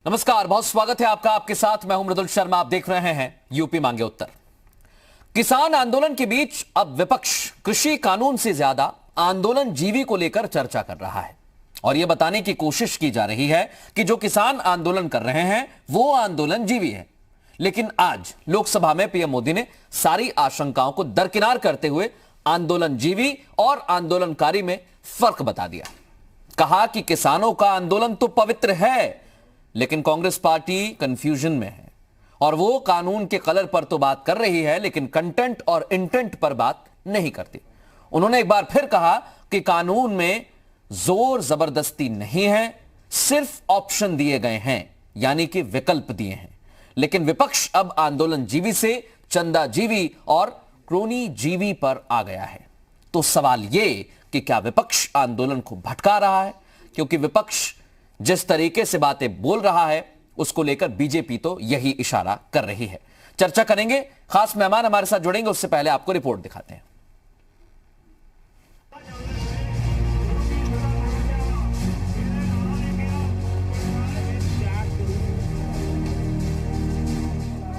नमस्कार, बहुत स्वागत है आपका। आपके साथ मैं हूं मृदुल शर्मा। आप देख रहे हैं यूपी मांगे उत्तर। किसान आंदोलन के बीच अब विपक्ष कृषि कानून से ज्यादा आंदोलन जीवी को लेकर चर्चा कर रहा है और यह बताने की कोशिश की जा रही है कि जो किसान आंदोलन कर रहे हैं वो आंदोलन जीवी है। लेकिन आज लोकसभा में पीएम मोदी ने सारी आशंकाओं को दरकिनार करते हुए आंदोलन जीवी और आंदोलनकारी में फर्क बता दिया। कहा कि किसानों का आंदोलन तो पवित्र है, लेकिन कांग्रेस पार्टी कंफ्यूजन में है और वो कानून के कलर पर तो बात कर रही है लेकिन कंटेंट और इंटेंट पर बात नहीं करती। उन्होंने एक बार फिर कहा कि कानून में जोर जबरदस्ती नहीं है, सिर्फ ऑप्शन दिए गए हैं, यानी कि विकल्प दिए हैं। लेकिन विपक्ष अब आंदोलन जीवी से चंदा जीवी और क्रोनी जीवी पर आ गया है। तो सवाल यह कि क्या विपक्ष आंदोलन को भटका रहा है? क्योंकि विपक्ष जिस तरीके से बातें बोल रहा है उसको लेकर बीजेपी तो यही इशारा कर रही है। चर्चा करेंगे, खास मेहमान हमारे साथ जुड़ेंगे। उससे पहले आपको रिपोर्ट दिखाते हैं।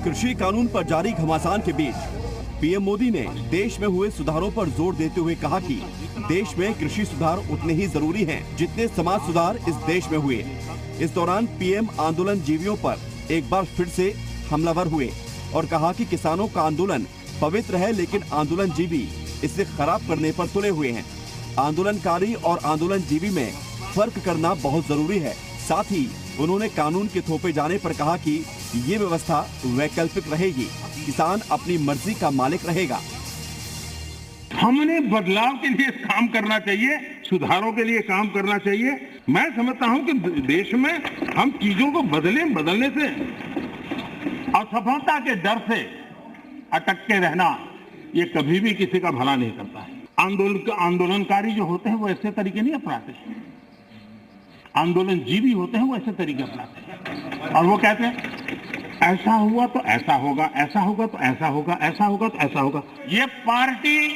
कृषि कानून पर जारी घमासान के बीच पीएम मोदी ने देश में हुए सुधारों पर जोर देते हुए कहा कि देश में कृषि सुधार उतने ही जरूरी हैं जितने समाज सुधार इस देश में हुए। इस दौरान पीएम आंदोलन जीवियों पर एक बार फिर से हमलावर हुए और कहा कि किसानों का आंदोलन पवित्र है, लेकिन आंदोलन जीवी इसे खराब करने पर तुले हुए हैं। आंदोलनकारी और आंदोलन जीवी में फर्क करना बहुत जरूरी है। साथ ही उन्होंने कानून के थोपे जाने पर कहा कि ये व्यवस्था वैकल्पिक रहेगी, किसान अपनी मर्जी का मालिक रहेगा। हमने बदलाव के लिए काम करना चाहिए, सुधारों के लिए काम करना चाहिए। मैं समझता हूं कि देश में हम चीजों को बदलने से, असफलता के डर से अटक के रहना ये कभी भी किसी का भला नहीं करता है। आंदोलनकारी जो होते हैं वो ऐसे तरीके नहीं अपनाते, आंदोलन जीवी होते हैं वो ऐसे तरीके अपनाते हैं और वो कहते हैं ऐसा हुआ तो ऐसा होगा, ऐसा होगा तो ऐसा होगा, ऐसा होगा तो ऐसा होगा। ये पार्टी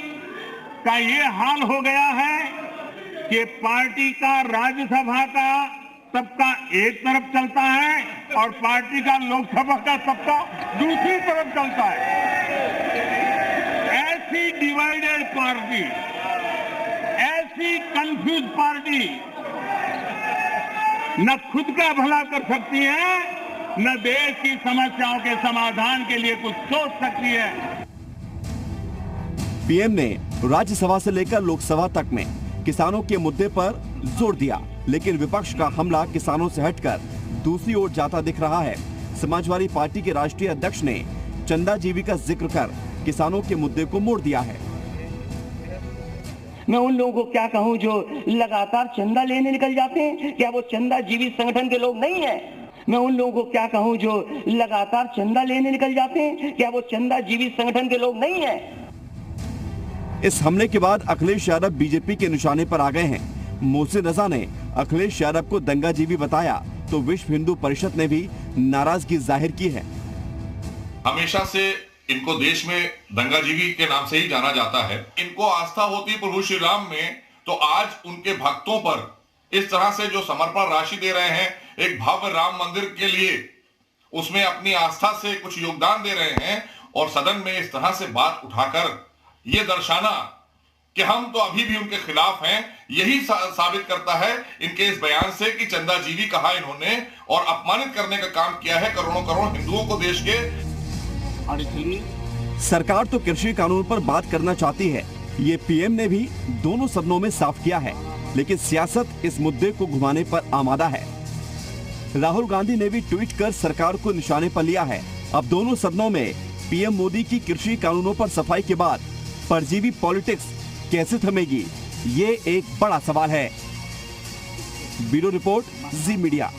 का ये हाल हो गया है कि पार्टी का राज्यसभा का सबका एक तरफ चलता है और पार्टी का लोकसभा का सबका दूसरी तरफ चलता है। ऐसी डिवाइडेड पार्टी, ऐसी कंफ्यूज पार्टी न खुद का भला कर सकती है, न देश की समस्याओं के समाधान के लिए कुछ सोच सकती है। पीएम ने राज्यसभा से लेकर लोकसभा तक में किसानों के मुद्दे पर जोर दिया, लेकिन विपक्ष का हमला किसानों से हटकर दूसरी ओर जाता दिख रहा है। समाजवादी पार्टी के राष्ट्रीय अध्यक्ष ने चंदा जीवी का जिक्र कर किसानों के मुद्दे को मोड़ दिया है। मैं उन लोगों को क्या कहूं जो लगातार चंदा लेने निकल जाते हैं, क्या वो चंदा जीवी संगठन के लोग नहीं है? मैं उन लोगों को क्या कहूं जो लगातार चंदा लेने निकल जाते हैं, क्या वो चंदा जीवी संगठन के लोग नहीं है? इस हमले के बाद अखिलेश यादव बीजेपी के निशाने पर आ गए हैं। मोहसिन रजा ने अखिलेश यादव को दंगाजीवी बताया तो विश्व हिंदू परिषद ने भी नाराजगी जाहिर की है। हमेशा से इनको देश में दंगाजीवी के नाम से ही जाना जाता है। इनको आस्था होती प्रभु श्री राम में, तो आज उनके भक्तों पर इस तरह से जो समर्पण राशि दे रहे हैं एक भव्य राम मंदिर के लिए, उसमें अपनी आस्था से कुछ योगदान दे रहे हैं और सदन में इस तरह से बात उठाकर ये दर्शाना कि हम तो अभी भी उनके खिलाफ हैं, यही साबित करता है इनके इस बयान से कि चंदा जीवी कहा इन्होंने और अपमानित करने का काम किया है करोड़ों करोड़ हिंदुओं को देश के। और इसलिए सरकार तो कृषि कानून पर बात करना चाहती है, ये पीएम ने भी दोनों सदनों में साफ किया है, लेकिन सियासत इस मुद्दे को घुमाने पर आमादा है। राहुल गांधी ने भी ट्वीट कर सरकार को निशाने पर लिया है। अब दोनों सदनों में पीएम मोदी की कृषि कानूनों पर सफाई के बाद परजीवी पॉलिटिक्स कैसे थमेगी, ये एक बड़ा सवाल है। ब्यूरो रिपोर्ट, जी मीडिया।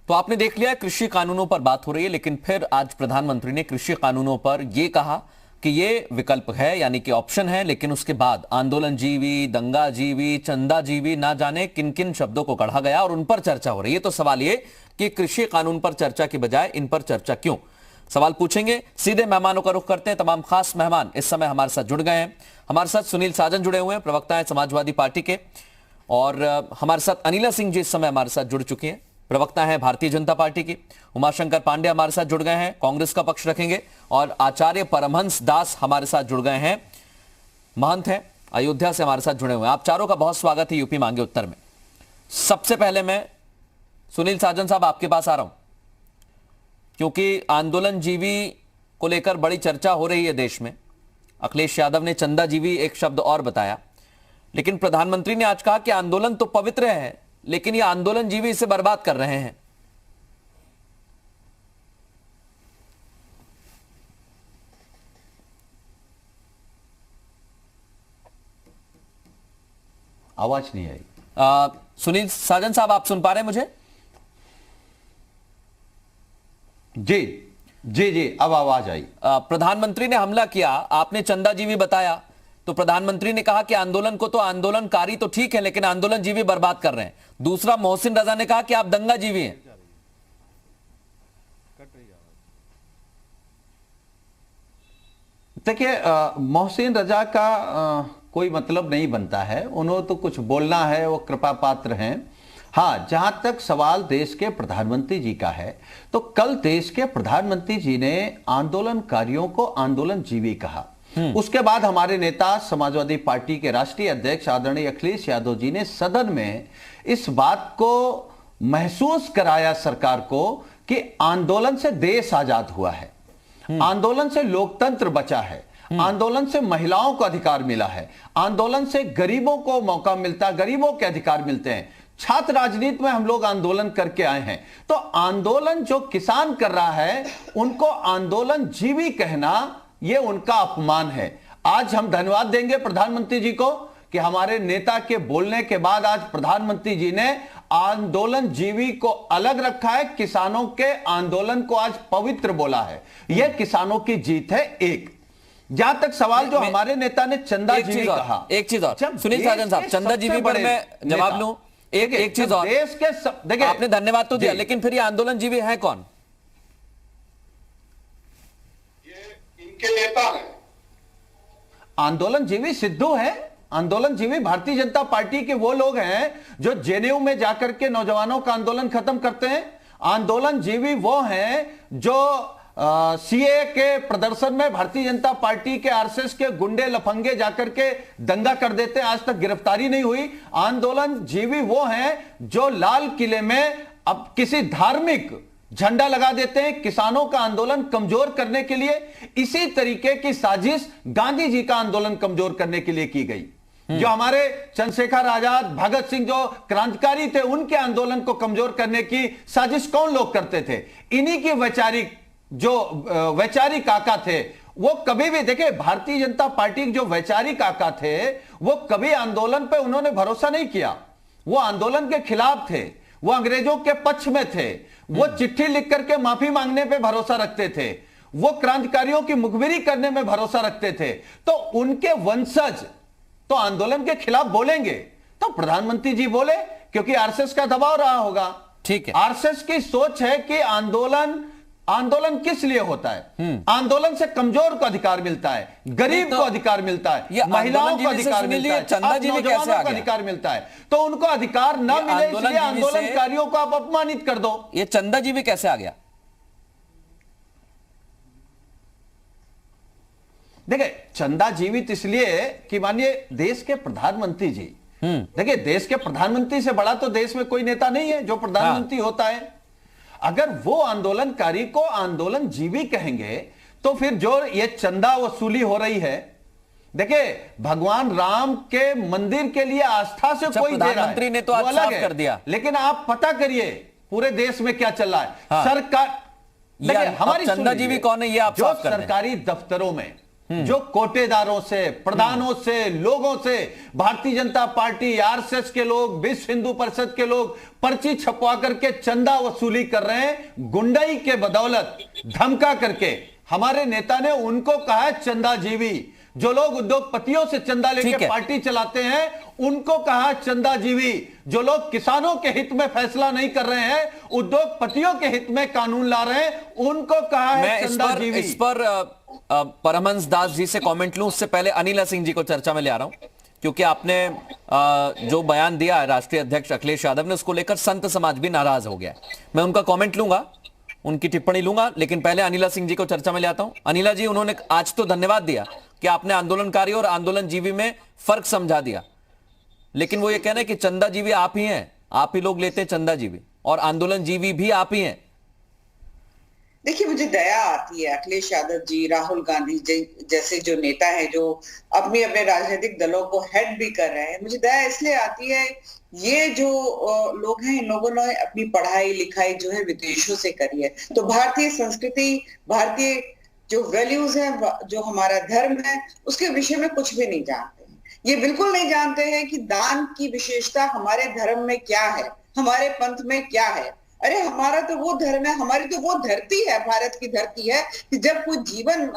तो आपने देख लिया, कृषि कानूनों पर बात हो रही है, लेकिन फिर आज प्रधानमंत्री ने कृषि कानूनों पर यह कहा कि ये विकल्प है, यानी कि ऑप्शन है। लेकिन उसके बाद आंदोलन जीवी, दंगा जीवी, चंदा जीवी, ना जाने किन किन शब्दों को गढ़ा गया और उन पर चर्चा हो रही है। तो सवाल ये कि कृषि कानून पर चर्चा की बजाय इन पर चर्चा क्यों? सवाल पूछेंगे। सीधे मेहमानों का रुख करते हैं। तमाम खास मेहमान इस समय हमारे साथ जुड़ गए हैं। हमारे साथ सुनील साजन जुड़े हुए हैं, प्रवक्ता हैं समाजवादी पार्टी के। और हमारे साथ अनिला सिंह जी इस समय हमारे साथ जुड़ चुकी हैं, प्रवक्ता हैं भारतीय जनता पार्टी की। उमाशंकर पांडे हमारे साथ जुड़ गए हैं, कांग्रेस का पक्ष रखेंगे। और आचार्य परमहंस दास हमारे साथ जुड़ गए हैं, महंत हैं, अयोध्या से हमारे साथ जुड़े हुए हैं। आप चारों का बहुत स्वागत है यूपी मांगे उत्तर में। सबसे पहले मैं सुनील साजन साहब आपके पास आ रहा हूं, क्योंकि आंदोलन जीवी को लेकर बड़ी चर्चा हो रही है देश में। अखिलेश यादव ने चंदा जीवी एक शब्द और बताया, लेकिन प्रधानमंत्री ने आज कहा कि आंदोलन तो पवित्र है, लेकिन ये आंदोलन जीवी इसे बर्बाद कर रहे हैं। आवाज नहीं आई। सुनील साजन साहब, आप सुन पा रहे हैं मुझे? जी जी जी, अब आवाज आई। प्रधानमंत्री ने हमला किया, आपने चंदा जीवी बताया, तो प्रधानमंत्री ने कहा कि आंदोलन को तो आंदोलनकारी तो ठीक है, लेकिन आंदोलन जीवी बर्बाद कर रहे हैं। दूसरा, मोहसिन रजा ने कहा कि आप दंगा जीवी हैं। देखिए, मोहसिन रजा का कोई मतलब नहीं बनता है, उन्होंने तो कुछ बोलना है, वो कृपा पात्र हैं। हाँ, जहां तक सवाल देश के प्रधानमंत्री जी का है, तो कल देश के प्रधानमंत्री जी ने आंदोलनकारियों को आंदोलन जीवी कहा। उसके बाद हमारे नेता समाजवादी पार्टी के राष्ट्रीय अध्यक्ष आदरणीय अखिलेश यादव जी ने सदन में इस बात को महसूस कराया सरकार को कि आंदोलन से देश आजाद हुआ है, आंदोलन से लोकतंत्र बचा है, आंदोलन से महिलाओं को अधिकार मिला है, आंदोलन से गरीबों को मौका मिलता, गरीबों के अधिकार मिलते हैं। छात्र राजनीति में हम लोग आंदोलन करके आए हैं, तो आंदोलन जो किसान कर रहा है उनको आंदोलन जीवी कहना यह उनका अपमान है। आज हम धन्यवाद देंगे प्रधानमंत्री जी को कि हमारे नेता के बोलने के बाद आज प्रधानमंत्री जी ने आंदोलन जीवी को अलग रखा है, किसानों के आंदोलन को आज पवित्र बोला है। यह किसानों की जीत है। एक, जहां तक सवाल जो हमारे नेता ने चंदा जीवी कहा, एक चीज और सुनील साजन साहब, चंदा जीवी पर मैं जवाब लूं। एक चीज और, देश के देखिए, आपने धन्यवाद तो दिया, लेकिन फिर ये आंदोलन जीवी है कौन? ये इनके नेता हैं। आंदोलन जीवी सिद्धू है। आंदोलन जीवी भारतीय जनता पार्टी के वो लोग हैं जो जेएनयू में जाकर के नौजवानों का आंदोलन खत्म करते हैं। आंदोलन जीवी वो हैं जो सीए के प्रदर्शन में भारतीय जनता पार्टी के आरएसएस के गुंडे लफंगे जाकर के दंगा कर देते हैं, आज तक गिरफ्तारी नहीं हुई। आंदोलन जीवी वो हैं जो लाल किले में अब किसी धार्मिक झंडा लगा देते हैं किसानों का आंदोलन कमजोर करने के लिए। इसी तरीके की साजिश गांधी जी का आंदोलन कमजोर करने के लिए की गई। जो हमारे चंद्रशेखर आजाद, भगत सिंह जो क्रांतिकारी थे, उनके आंदोलन को कमजोर करने की साजिश कौन लोग करते थे? इन्हीं के वैचारिक जो वैचारिक आका थे, वो कभी भी, देखिए, भारतीय जनता पार्टी के जो वैचारिक आका थे वो कभी आंदोलन पे उन्होंने भरोसा नहीं किया। वो आंदोलन के खिलाफ थे, वो अंग्रेजों के पक्ष में थे, वो चिट्ठी लिख करके माफी मांगने पे भरोसा रखते थे, वो क्रांतिकारियों की मुखबिरी करने में भरोसा रखते थे। तो उनके वंशज तो आंदोलन के खिलाफ बोलेंगे, तो प्रधानमंत्री जी बोले क्योंकि आरएसएस का दबाव रहा होगा। ठीक है, आरएसएस की सोच है कि आंदोलन किस लिए होता है? आंदोलन से कमजोर को अधिकार मिलता है, गरीब को अधिकार मिलता है, महिलाओं को अधिकार मिलता है, चंदा जीवी कैसे आ गया? अधिकार मिलता है, तो उनको अधिकार न मिले इसलिए आंदोलनकारियों को आप अपमानित कर दो। ये चंदा जीवी कैसे आ गया? देखिए, चंदा जीवित इसलिए कि मानिए देश के प्रधानमंत्री जी, देखिए, देश के प्रधानमंत्री से बड़ा तो देश में कोई नेता नहीं है जो प्रधानमंत्री होता है। अगर वो आंदोलनकारी को आंदोलन जीवी कहेंगे तो फिर जो ये चंदा वसूली हो रही है, देखिए, भगवान राम के मंदिर के लिए आस्था से कोई दे रहा है, प्रधानमंत्री ने तो आज साफ कर दिया, लेकिन आप पता करिए पूरे देश में क्या चल रहा है। हाँ। सरकार, हमारी चंदा जीवी कौन है ये आप साफ कर दें। सरकारी दफ्तरों में जो कोटेदारों से, प्रधानों से, लोगों से भारतीय जनता पार्टी, आरएसएस के लोग, विश्व हिंदू परिषद के लोग पर्ची छपवा करके चंदा वसूली कर रहे हैं, गुंडाई के बदौलत धमका करके। हमारे नेता ने उनको कहा है चंदा जीवी। जो लोग उद्योगपतियों से चंदा लेके पार्टी चलाते हैं उनको कहा चंदा जीवी। जो लोग किसानों के हित में फैसला नहीं कर रहे हैं, उद्योगपतियों के हित में कानून ला रहे हैं, उनको कहा है चंदा जीवी। इस पर परमहंस दास जी से कमेंट लूं, उससे पहले अनिला सिंह जी को चर्चा में ले आ रहा हूं। क्योंकि आपने जो बयान दिया है राष्ट्रीय अध्यक्ष अखिलेश यादव ने, उसको लेकर संत समाज भी नाराज हो गया है। मैं उनका कमेंट लूंगा, उनकी टिप्पणी लूंगा, लेकिन पहले अनिला सिंह जी को चर्चा में ले आता हूं। अनिला जी, उन्होंने आज तो धन्यवाद दिया कि आपने आंदोलनकारी और आंदोलनजीवी में फर्क समझा दिया, लेकिन वो ये कह रहे हैं कि चंदाजीवी आप ही हैं, आप ही लोग लेते हैं चंदाजीवी, और आंदोलनजीवी भी आप ही हैं। देखिए, मुझे दया आती है अखिलेश यादव जी, राहुल गांधी जी जैसे जो नेता हैं जो अपने अपने राजनीतिक दलों को हेड भी कर रहे हैं, मुझे दया इसलिए आती है, ये जो लोग हैं, इन लोगों ने अपनी पढ़ाई लिखाई जो है विदेशों से करी है, तो भारतीय संस्कृति, भारतीय जो वैल्यूज हैं, जो हमारा धर्म है, उसके विषय में कुछ भी नहीं जानते हैं। ये बिल्कुल नहीं जानते हैं कि दान की विशेषता हमारे धर्म में क्या है, हमारे पंथ में क्या है। अरे हमारा तो वो धर्म है, हमारी तो वो धरती है, भारत की धरती है कि जब कोई जीवन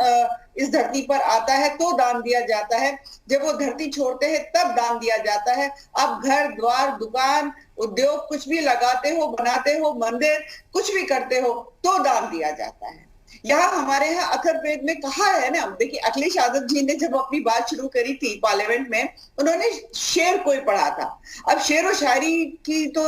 इस धरती पर आता है तो दान दिया जाता है, जब वो धरती छोड़ते हैं तब दान दिया जाता है। आप घर द्वार दुकान उद्योग कुछ भी लगाते हो, बनाते हो, मंदिर कुछ भी करते हो तो दान दिया जाता है। यहाँ हमारे यहाँ अथर्ववेद में कहा है ना, देखिए अखिलेश यादव जी ने जब अपनी बात शुरू करी थी पार्लियामेंट में, उन्होंने शेर को ही पढ़ा था। अब शेर और शायरी की तो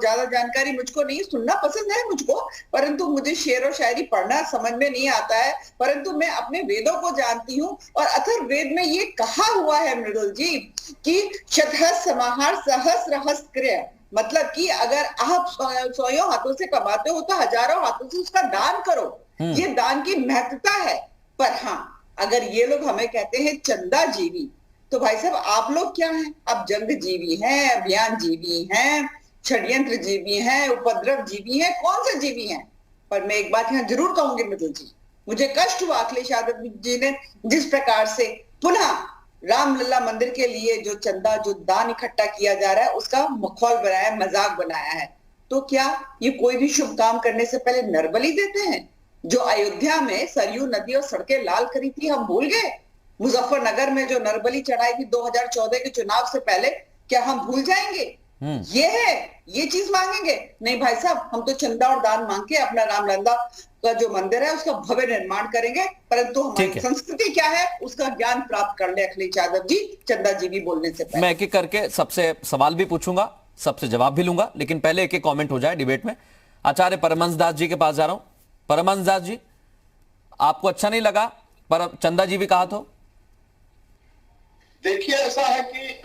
ज्यादा जानकारी मुझको नहीं, सुनना पसंद है मुझको, परंतु मुझे शेर और शायरी पढ़ना समझ में नहीं आता है, परंतु मैं अपने वेदों को जानती हूँ। और अथर्ववेद में ये कहा हुआ है मृदुल जी कि शतहस्त समाहार सहस्र हस्त क्रिय, मतलब कि अगर आप 100 हाथों से कमाते हो तो हजारों हाथों से उसका दान करो। ये दान की महत्वता है। पर हाँ, अगर ये लोग हमें कहते हैं चंदा जीवी, तो भाई साहब आप लोग क्या हैं? आप जंग जीवी हैं, अभियान जीवी हैं, षड्यंत्र जीवी हैं, उपद्रव जीवी हैं, कौन से जीवी हैं? पर मैं एक बात यहाँ जरूर कहूंगी मृदुल जी, मुझे कष्ट हुआ अखिलेश यादव जी ने जिस प्रकार से पुनः रामलला मंदिर के लिए जो चंदा, जो दान इकट्ठा किया जा रहा है, उसका मखौल बनाया है, मजाक बनाया है। तो क्या ये कोई भी शुभ काम करने से पहले नरबली देते हैं? जो अयोध्या में सरयू नदी और सड़कें लाल करी थी, हम भूल गए? मुजफ्फरनगर में जो नरबली चढ़ाई थी 2014 के चुनाव से पहले, क्या हम भूल जाएंगे? ये है, ये चीज मांगेंगे? नहीं भाई साहब, हम तो चंदा और दान मांग के अपना रामलला का जो मंदिर है उसका भव्य निर्माण करेंगे, परंतु हमारी संस्कृति क्या है उसका ज्ञान प्राप्त कर ले अखिलेश यादव जी, चंदा जी भी बोलने से पहले। मैं एक एक करके सबसे सवाल भी पूछूंगा, सबसे जवाब भी लूंगा, लेकिन पहले एक एक कॉमेंट हो जाए डिबेट में। आचार्य परमहंस दास जी के पास जा रहा हूं। परमहंस दास जी, आपको अच्छा नहीं लगा पर चंदा जी भी कहा तो? देखिए, ऐसा है कि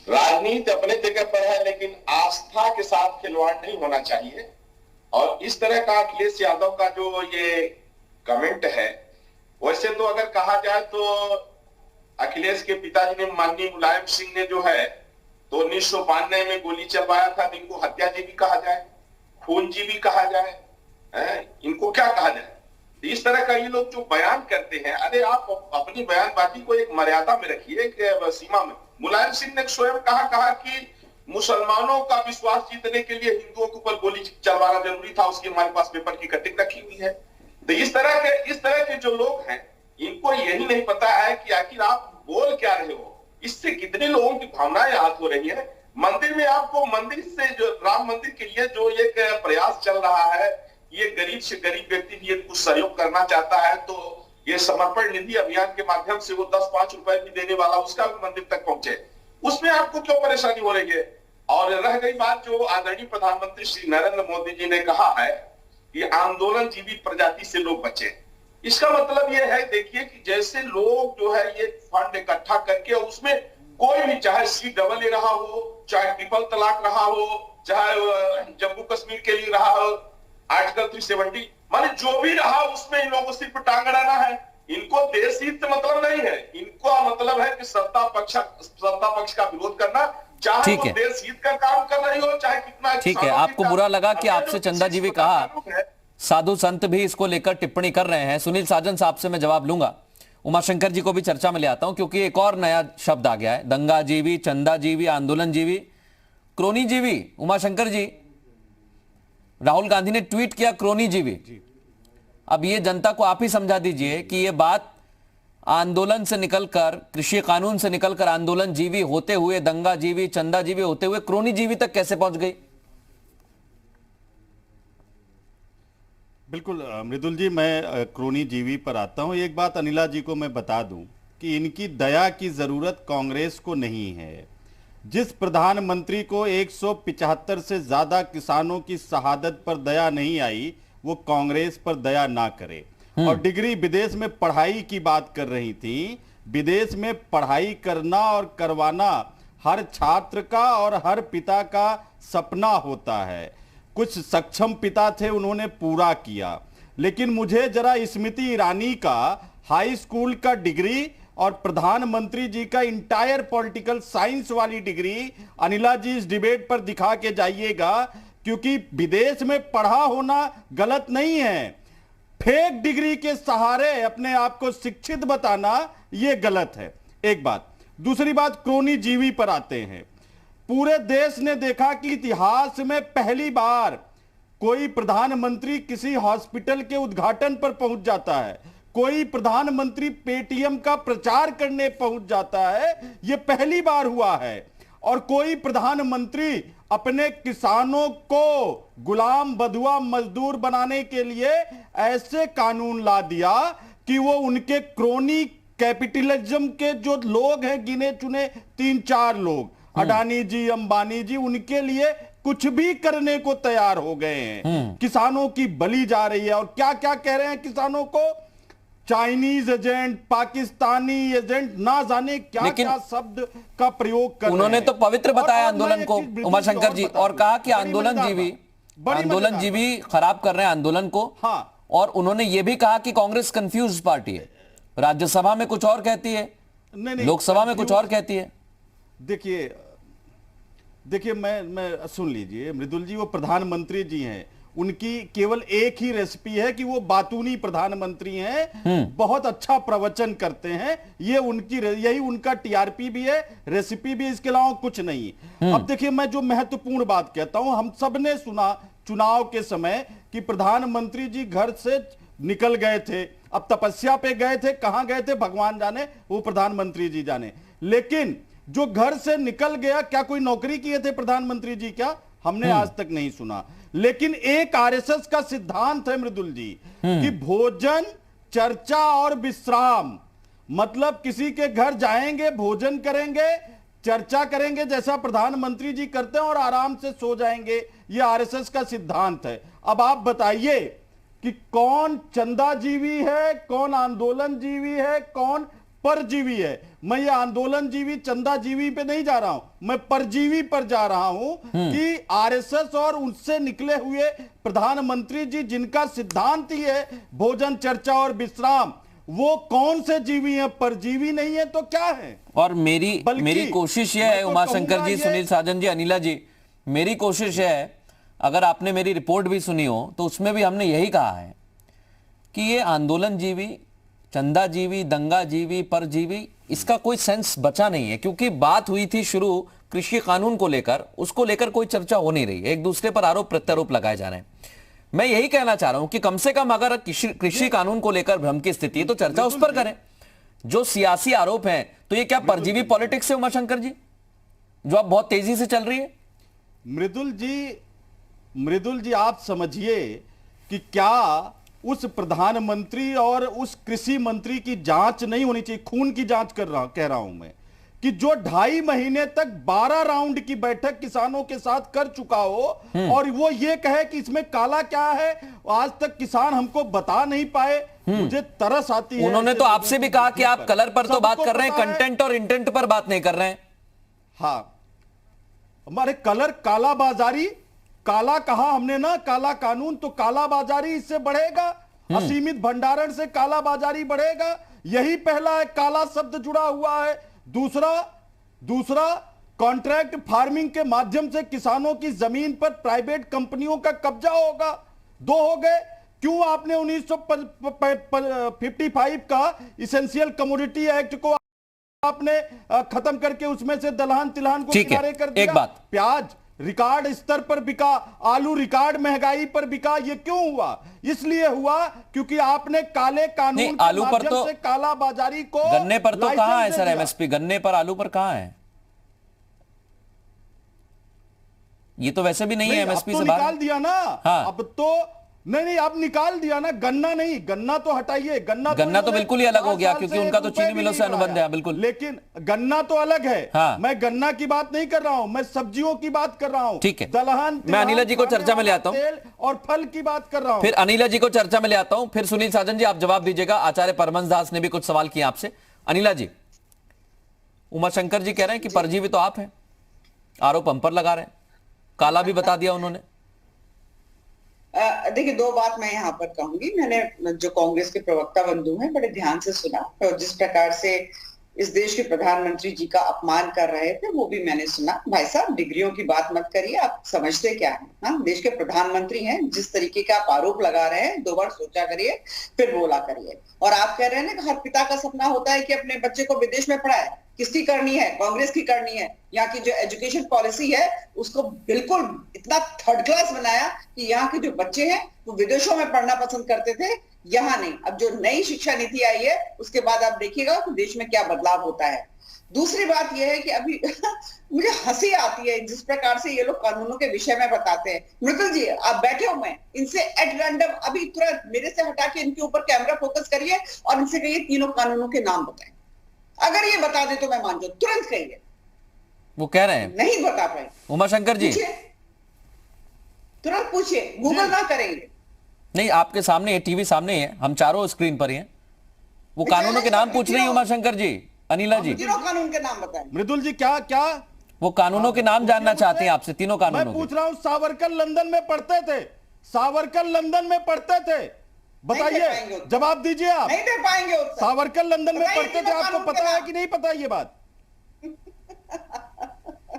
राजनीति अपने जगह पर है, लेकिन आस्था के साथ खिलवाड़ नहीं होना चाहिए। और इस तरह का अखिलेश यादव का जो ये कमेंट है, वैसे तो अगर कहा जाए तो अखिलेश के पिताजी ने, माननीय मुलायम सिंह ने जो है तो 1992 में गोली चलवाया था, इनको हत्याजीवी कहा जाए, खूनजीवी कहा जाए, इनको क्या कहा जाए? इस तरह का ये लोग जो बयान करते हैं, अरे आप अपनी बयानबाजी को एक मर्यादा में रखिए, एक सीमा में। मुलायम सिंह ने स्वयं कहा कि मुसलमानों का विश्वास जीतने के लिए हिंदुओं के ऊपर गोली चलवाना जरूरी था, उसकी हमारे पास पेपर की कटिंग रखी हुई है। तो इस तरह के जो लोग हैं, इनको यही नहीं पता है कि आखिर आप बोल क्या रहे हो, इससे कितने लोगों की भावनाएं आहत हो रही है। मंदिर में आपको, मंदिर से जो राम मंदिर के लिए जो एक प्रयास चल रहा है, ये गरीब से गरीब व्यक्ति भी कुछ सहयोग करना चाहता है, तो ये समर्पण निधि अभियान के माध्यम से वो 10-5 रुपए भी देने वाला, उसका भी मंदिर तक पहुंचे, उसमें आपको क्यों परेशानी हो रही है? और रह गई बात जो आदरणीय प्रधानमंत्री श्री नरेंद्र मोदी जी ने कहा है कि आंदोलन जीवी प्रजाति से लोग बचे, इसका मतलब यह है, देखिए कि जैसे लोग जो है ये फंड इकट्ठा करके उसमें कोई भी, चाहे CAA रहा हो, चाहे ट्रिपल तलाक रहा हो, चाहे जम्मू कश्मीर के लिए रहा हो, आर्टिकल 370, माने जो भी रहा उसमें इन लोगों को सिर्फ टांग अड़ाना है। इनको देश हित से मतलब नहीं है, इनको मतलब है कि सत्ता पक्ष का विरोध करना, चाहे वो देश हित का काम कर रही हो, चाहे कितना। ठीक है, आपको बुरा लगा कि आपसे चंदा जी भी कहा, साधु संत भी इसको लेकर टिप्पणी कर रहे हैं। सुनील साजन साहब से मैं जवाब लूंगा, उमाशंकर जी को भी चर्चा में ले आता हूं, क्योंकि एक और नया शब्द आ गया है, दंगा जीवी, चंदा जीवी, आंदोलन जीवी, क्रोनी जीवी। उमाशंकर जी, राहुल गांधी ने ट्वीट किया क्रोनी जीवी। अब ये जनता को आप ही समझा दीजिए कि ये बात आंदोलन से निकलकर, कृषि कानून से निकलकर आंदोलन जीवी होते हुए, दंगा जीवी, चंदा जीवी होते हुए क्रोनी जीवी तक कैसे पहुंच गई? बिल्कुल मृदुल जी, मैं क्रोनी जीवी पर आता हूं। एक बात अनिला जी को मैं बता दूं कि इनकी दया की जरूरत कांग्रेस को नहीं है। जिस प्रधानमंत्री को 175 से ज्यादा किसानों की शहादत पर दया नहीं आई, वो कांग्रेस पर दया ना करे। और डिग्री विदेश में पढ़ाई की बात कर रही थी। विदेश में पढ़ाई करना और करवाना हर छात्र का और हर पिता का सपना होता है। कुछ सक्षम पिता थे, उन्होंने पूरा किया। लेकिन मुझे जरा स्मृति ईरानी का हाई स्कूल का डिग्री और प्रधानमंत्री जी का इंटायर पॉलिटिकल साइंस वाली डिग्री अनिला जी इस डिबेट पर दिखा के जाइएगा, क्योंकि विदेश में पढ़ा होना गलत नहीं है। फेक डिग्री के सहारे अपने आप को शिक्षित बताना यह गलत है। एक बात। दूसरी बात, क्रोनी जीवी पर आते हैं। पूरे देश ने देखा कि इतिहास में पहली बार कोई प्रधानमंत्री किसी हॉस्पिटल के उद्घाटन पर पहुंच जाता है, कोई प्रधानमंत्री पेटीएम का प्रचार करने पहुंच जाता है, यह पहली बार हुआ है। और कोई प्रधानमंत्री अपने किसानों को गुलाम बधुआ मजदूर बनाने के लिए ऐसे कानून ला दिया कि वो उनके क्रोनी कैपिटलिज्म के जो लोग हैं, गिने चुने 3-4 लोग, अडानी जी, अंबानी जी, उनके लिए कुछ भी करने को तैयार हो गए हैं। किसानों की बलि जा रही है। और क्या क्या कह रहे हैं किसानों को? चाइनीज एजेंट, पाकिस्तानी एजेंट, ना जाने क्या क्या शब्द का प्रयोग कर उन्होंने तो पवित्र बताया आंदोलन को, उमाशंकर जी, और कहा कि आंदोलन जीवी खराब कर रहे हैं आंदोलन को। हाँ। और उन्होंने यह भी कहा कि कांग्रेस कंफ्यूज पार्टी है, राज्यसभा में कुछ और कहती है, लोकसभा में कुछ और कहती है। देखिए मैं सुन लीजिए मृदुल जी, वो प्रधानमंत्री जी हैं, उनकी केवल एक ही रेसिपी है कि वो बातूनी प्रधानमंत्री हैं, बहुत अच्छा प्रवचन करते हैं, ये उनकी यही उनका टीआरपी भी है, रेसिपी भी, इसके अलावा कुछ नहीं। अब देखिए, मैं जो महत्वपूर्ण बात कहता हूं, हम सबने सुना चुनाव के समय कि प्रधानमंत्री जी घर से निकल गए थे, अब तपस्या पे गए थे, कहां गए थे भगवान जाने, वो प्रधानमंत्री जी जाने। लेकिन जो घर से निकल गया, क्या कोई नौकरी किए थे प्रधानमंत्री जी? क्या हमने आज तक नहीं सुना। लेकिन एक आरएसएस का सिद्धांत है मृदुल जी कि भोजन, चर्चा और विश्राम, मतलब किसी के घर जाएंगे, भोजन करेंगे, चर्चा करेंगे जैसा प्रधानमंत्री जी करते हैं और आराम से सो जाएंगे। यह आरएसएस का सिद्धांत है। अब आप बताइए कि कौन चंदाजीवी है, कौन आंदोलन जीवी है, कौन परजीवी है? मैं ये आंदोलन जीवी, चंदा जीवी पे नहीं जा रहा हूं, मैं परजीवी पर जा रहा हूं कि आरएसएस और उससे निकले हुए प्रधानमंत्री जी, जिनका सिद्धांत ही है भोजन, चर्चा और विश्राम, वो कौन से जीवी हैं? परजीवी नहीं है तो क्या है? और मेरी कोशिश यह है, उमाशंकर जी, सुनील साजन जी, अनिला जी, मेरी कोशिश है, अगर आपने मेरी रिपोर्ट भी सुनी हो तो उसमें भी हमने यही कहा है कि ये आंदोलन जीवी, चंदा जीवी, दंगा जीवी, परजीवी, इसका कोई सेंस बचा नहीं है। क्योंकि बात हुई थी शुरू कृषि कानून को लेकर, उसको लेकर कोई चर्चा हो नहीं रही है, एक दूसरे पर आरोप प्रत्यारोप लगाए जा रहे हैं। मैं यही कहना चाह रहा हूं कि कम से कम अगर कृषि कानून को लेकर भ्रम की स्थिति है तो चर्चा उस पर करें। जो सियासी आरोप हैं, तो ये क्या परजीवी पॉलिटिक्स है उमाशंकर जी, जो अब बहुत तेजी से चल रही है? मृदुल जी, आप समझिए कि क्या उस प्रधानमंत्री और उस कृषि मंत्री की जांच नहीं होनी चाहिए? खून की जांच कह रहा हूं मैं, कि जो 2.5 महीने तक 12 राउंड की बैठक किसानों के साथ कर चुका हो और वो ये कहे कि इसमें काला क्या है, आज तक किसान हमको बता नहीं पाए। मुझे तरस आती है। उन्होंने तो आपसे भी कहा कि आप कलर पर तो बात कर रहे हैं, कंटेंट और इंटेंट पर बात नहीं कर रहे हैं। हाँ, हमारे कलर, काला बाजारी, काला कहा हमने ना, काला कानून, तो काला बाजारी इससे बढ़ेगा, असीमित भंडारण से काला बाजारी बढ़ेगा, यही पहला है काला शब्द जुड़ा हुआ है। दूसरा कॉन्ट्रैक्ट फार्मिंग के माध्यम से किसानों की जमीन पर प्राइवेट कंपनियों का कब्जा होगा। 2 हो गए। क्यों आपने 1955 का इसेंशियल कमोडिटी एक्ट को आपने खत्म करके उसमें से दलहन तिलहन को किनारे कर दिया? एक बात, प्याज रिकॉर्ड स्तर पर बिका, आलू रिकॉर्ड महंगाई पर बिका। ये क्यों हुआ? इसलिए हुआ क्योंकि आपने काले कानून के आलू पर तो, से काला बाजारी को, गन्ने पर तो कहां है सर एमएसपी? गन्ने पर, आलू पर कहां है? ये तो वैसे भी नहीं है एमएसपी से बाहर। निकाल दिया ना। हाँ। अब तो नहीं, आप निकाल दिया ना, गन्ना नहीं, गन्ना तो हटाइए, गन्ना तो बिल्कुल ही अलग हो गया, क्योंकि उनका तो चीनी मिलों से अनुबंध है। बिल्कुल, लेकिन गन्ना तो अलग है। हाँ। मैं गन्ना की बात नहीं कर रहा हूं, मैं सब्जियों की बात कर रहा हूं। ठीक है, दलहन, मैं अनिला जी को चर्चा में ले आता हूं, तेल और फल की बात कर रहा हूं। फिर अनिला जी को चर्चा में ले आता हूं, फिर सुनील साजन जी आप जवाब दीजिएगा। आचार्य परमहंस दास ने भी कुछ सवाल किए आपसे। अनिला जी, उमाशंकर जी कह रहे हैं कि परजीवी तो आप हैं, आरोप हम पर लगा रहे हैं, काला भी बता दिया उन्होंने। देखिए, दो बात मैं यहाँ पर कहूंगी। मैंने जो कांग्रेस के प्रवक्ता बंधु हैं बड़े ध्यान से सुना, और जिस प्रकार से इस देश के प्रधानमंत्री जी का अपमान कर रहे थे वो भी मैंने सुना। भाई साहब, डिग्रियों की बात मत करिए, आप समझते क्या हैं? हाँ, देश के प्रधानमंत्री हैं, जिस तरीके का आप आरोप लगा रहे हैं, दो बार सोचा करिए फिर बोला करिए। और आप कह रहे हैं ना कि हर पिता का सपना होता है कि अपने बच्चे को विदेश में पढ़ाए। किसकी करनी है? कांग्रेस की करनी है। यहाँ की जो एजुकेशन पॉलिसी है उसको बिल्कुल इतना थर्ड क्लास बनाया कि यहाँ के जो बच्चे हैं वो विदेशों में पढ़ना पसंद करते थे, यहाँ नहीं। अब जो नई शिक्षा नीति आई है उसके बाद आप देखिएगा कि देश में क्या बदलाव होता है। दूसरी बात यह है कि अभी मुझे हंसी आती है जिस प्रकार से ये लोग कानूनों के विषय में बताते हैं। मृदुल जी, आप बैठे हुए हैं, इनसे एट रैंडम अभी तुरंत मेरे से हटा के इनके ऊपर कैमरा फोकस करिए और इनसे कहिए तीनों कानूनों के नाम बताएं। अगर ये बता दे तो मैं मान जाऊं, तुरंत कहिए। वो कह रहे हैं नहीं बता पाए। उमाशंकर जी, तुरंत पूछिए, गूगल ना करेंगे। नहीं, आपके सामने है, टीवी सामने है, हम चारों स्क्रीन पर ही हैं। वो कानूनों के नाम पूछ रही है उमाशंकर जी। अनिला जी, तीनों कानून के नाम बताएं। मृदुल जी, क्या वो कानूनों के नाम जानना चाहते हैं आपसे, तीनों कानूनों। मैं पूछ रहा हूं, सावरकर लंदन में पढ़ते थे, सावरकर लंदन में पढ़ते थे, बताइए, जवाब दीजिए आप। नहीं दे पाएंगे उत्तर। सावरकर लंदन में पढ़ते थे, आपको पता है कि नहीं पता ये बात?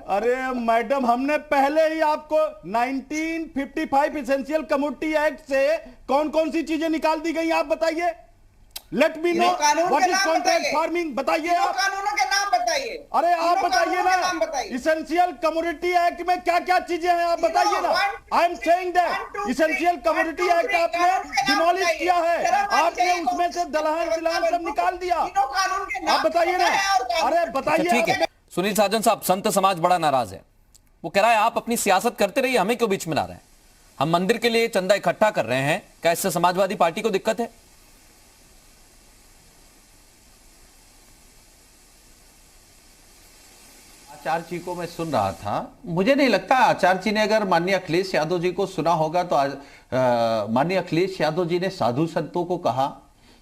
अरे मैडम, हमने पहले ही आपको 1955 एसेंशियल कमोडिटी एक्ट से कौन कौन सी चीजें निकाल दी गई आप बताइए। Let me know what is contract farming, बताइए आप। कानूनों के नाम बताइए। अरे आप बताइए ना, इसेंशियल कमोडिटी एक्ट में क्या क्या चीजें हैं आप बताइए ना। I am saying that essential commodity act आपने डिमोलिश किया है, आपने उसमें से दलहन तिलहन सब निकाल दिया। आप बताइए ना, अरे बताइए। ठीक है, सुनील साजन साहब, संत समाज बड़ा नाराज है। वो कह रहा है आप अपनी सियासत करते रहिए, हमें क्यों बीच में ला रहे हैं? हम मंदिर के लिए चंदा इकट्ठा कर रहे हैं, क्या इससे समाजवादी पार्टी को दिक्कत है? आचार्य जी को मैं सुन रहा था, मुझे नहीं लगता आचार्य जी ने अगर माननीय अखिलेश यादव जी को सुना होगा तो माननीय अखिलेश यादव जी ने साधु संतों को कहा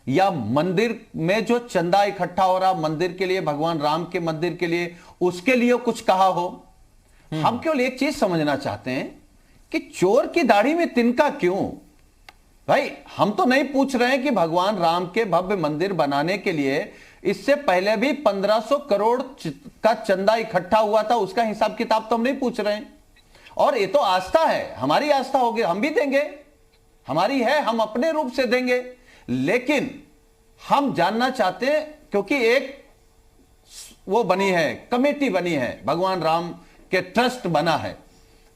या मंदिर में जो चंदा इकट्ठा हो रहा मंदिर के लिए, भगवान राम के मंदिर के लिए, उसके लिए कुछ कहा हो। हम केवल एक चीज समझना चाहते हैं कि चोर की दाढ़ी में तिनका क्यों? भाई, हम तो नहीं पूछ रहे हैं कि भगवान राम के भव्य मंदिर बनाने के लिए इससे पहले भी 1500 करोड़ का चंदा इकट्ठा हुआ था, उसका हिसाब किताब तो हम नहीं पूछ रहे हैं। और ये तो आस्था है, हमारी आस्था होगी, हम भी देंगे, हमारी है, हम अपने रूप से देंगे। लेकिन हम जानना चाहते हैं, क्योंकि एक वो बनी है, कमेटी बनी है, भगवान राम के ट्रस्ट बना है,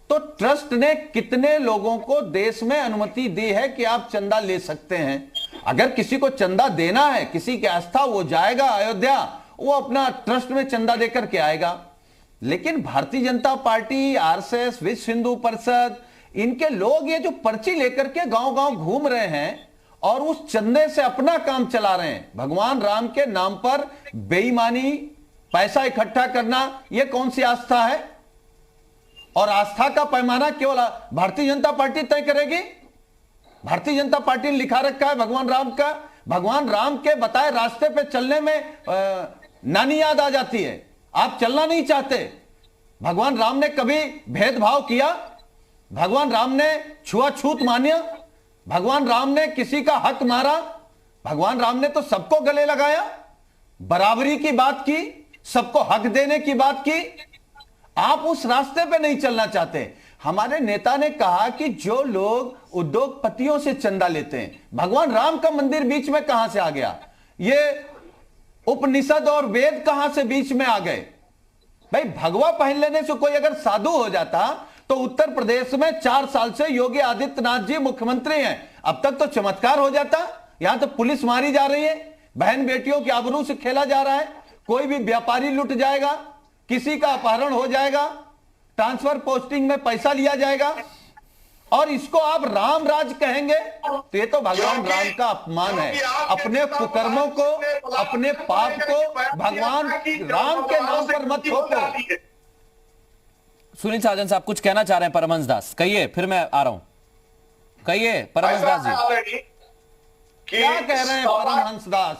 तो ट्रस्ट ने कितने लोगों को देश में अनुमति दी है कि आप चंदा ले सकते हैं। अगर किसी को चंदा देना है, किसी की आस्था, वो जाएगा अयोध्या, वो अपना ट्रस्ट में चंदा देकर के आएगा। लेकिन भारतीय जनता पार्टी, आरएसएस, विश्व हिंदू परिषद, इनके लोग ये जो पर्ची लेकर के गांव गांव घूम रहे हैं और उस चंदे से अपना काम चला रहे हैं, भगवान राम के नाम पर बेईमानी, पैसा इकट्ठा करना, यह कौन सी आस्था है? और आस्था का पैमाना केवल भारतीय जनता पार्टी तय करेगी। भारतीय जनता पार्टी ने लिखा रखा है भगवान राम का, भगवान राम के बताए रास्ते पे चलने में नानी याद आ जाती है, आप चलना नहीं चाहते। भगवान राम ने कभी भेदभाव किया? भगवान राम ने छुआछूत मानिया? भगवान राम ने किसी का हक मारा? भगवान राम ने तो सबको गले लगाया, बराबरी की बात की, सबको हक देने की बात की। आप उस रास्ते पे नहीं चलना चाहते। हमारे नेता ने कहा कि जो लोग उद्योगपतियों से चंदा लेते हैं, भगवान राम का मंदिर बीच में कहां से आ गया? ये उपनिषद और वेद कहां से बीच में आ गए? भाई, भगवा पहन लेने से कोई अगर साधु हो जाता तो उत्तर प्रदेश में 4 साल से योगी आदित्यनाथ जी मुख्यमंत्री हैं, अब तक तो चमत्कार हो जाता। यहां तो पुलिस मारी जा रही है, बहन बेटियों की आबरू से खेला जा रहा है, कोई भी व्यापारी लुट जाएगा, किसी का अपहरण हो जाएगा, ट्रांसफर पोस्टिंग में पैसा लिया जाएगा, और इसको आप राम राज कहेंगे, तो ये तो भगवान राम का अपमान है। अपने कुकर्मों को, अपने पाप को भगवान राम के नाम पर मत थोपो। सुनील साजन साहब कुछ कहना चाह रहे हैं। परमहंस दास कहिए, फिर मैं आ रहा हूं। कहिए परमहंस दास जी, क्या कह रहे हैं परमहंस दास?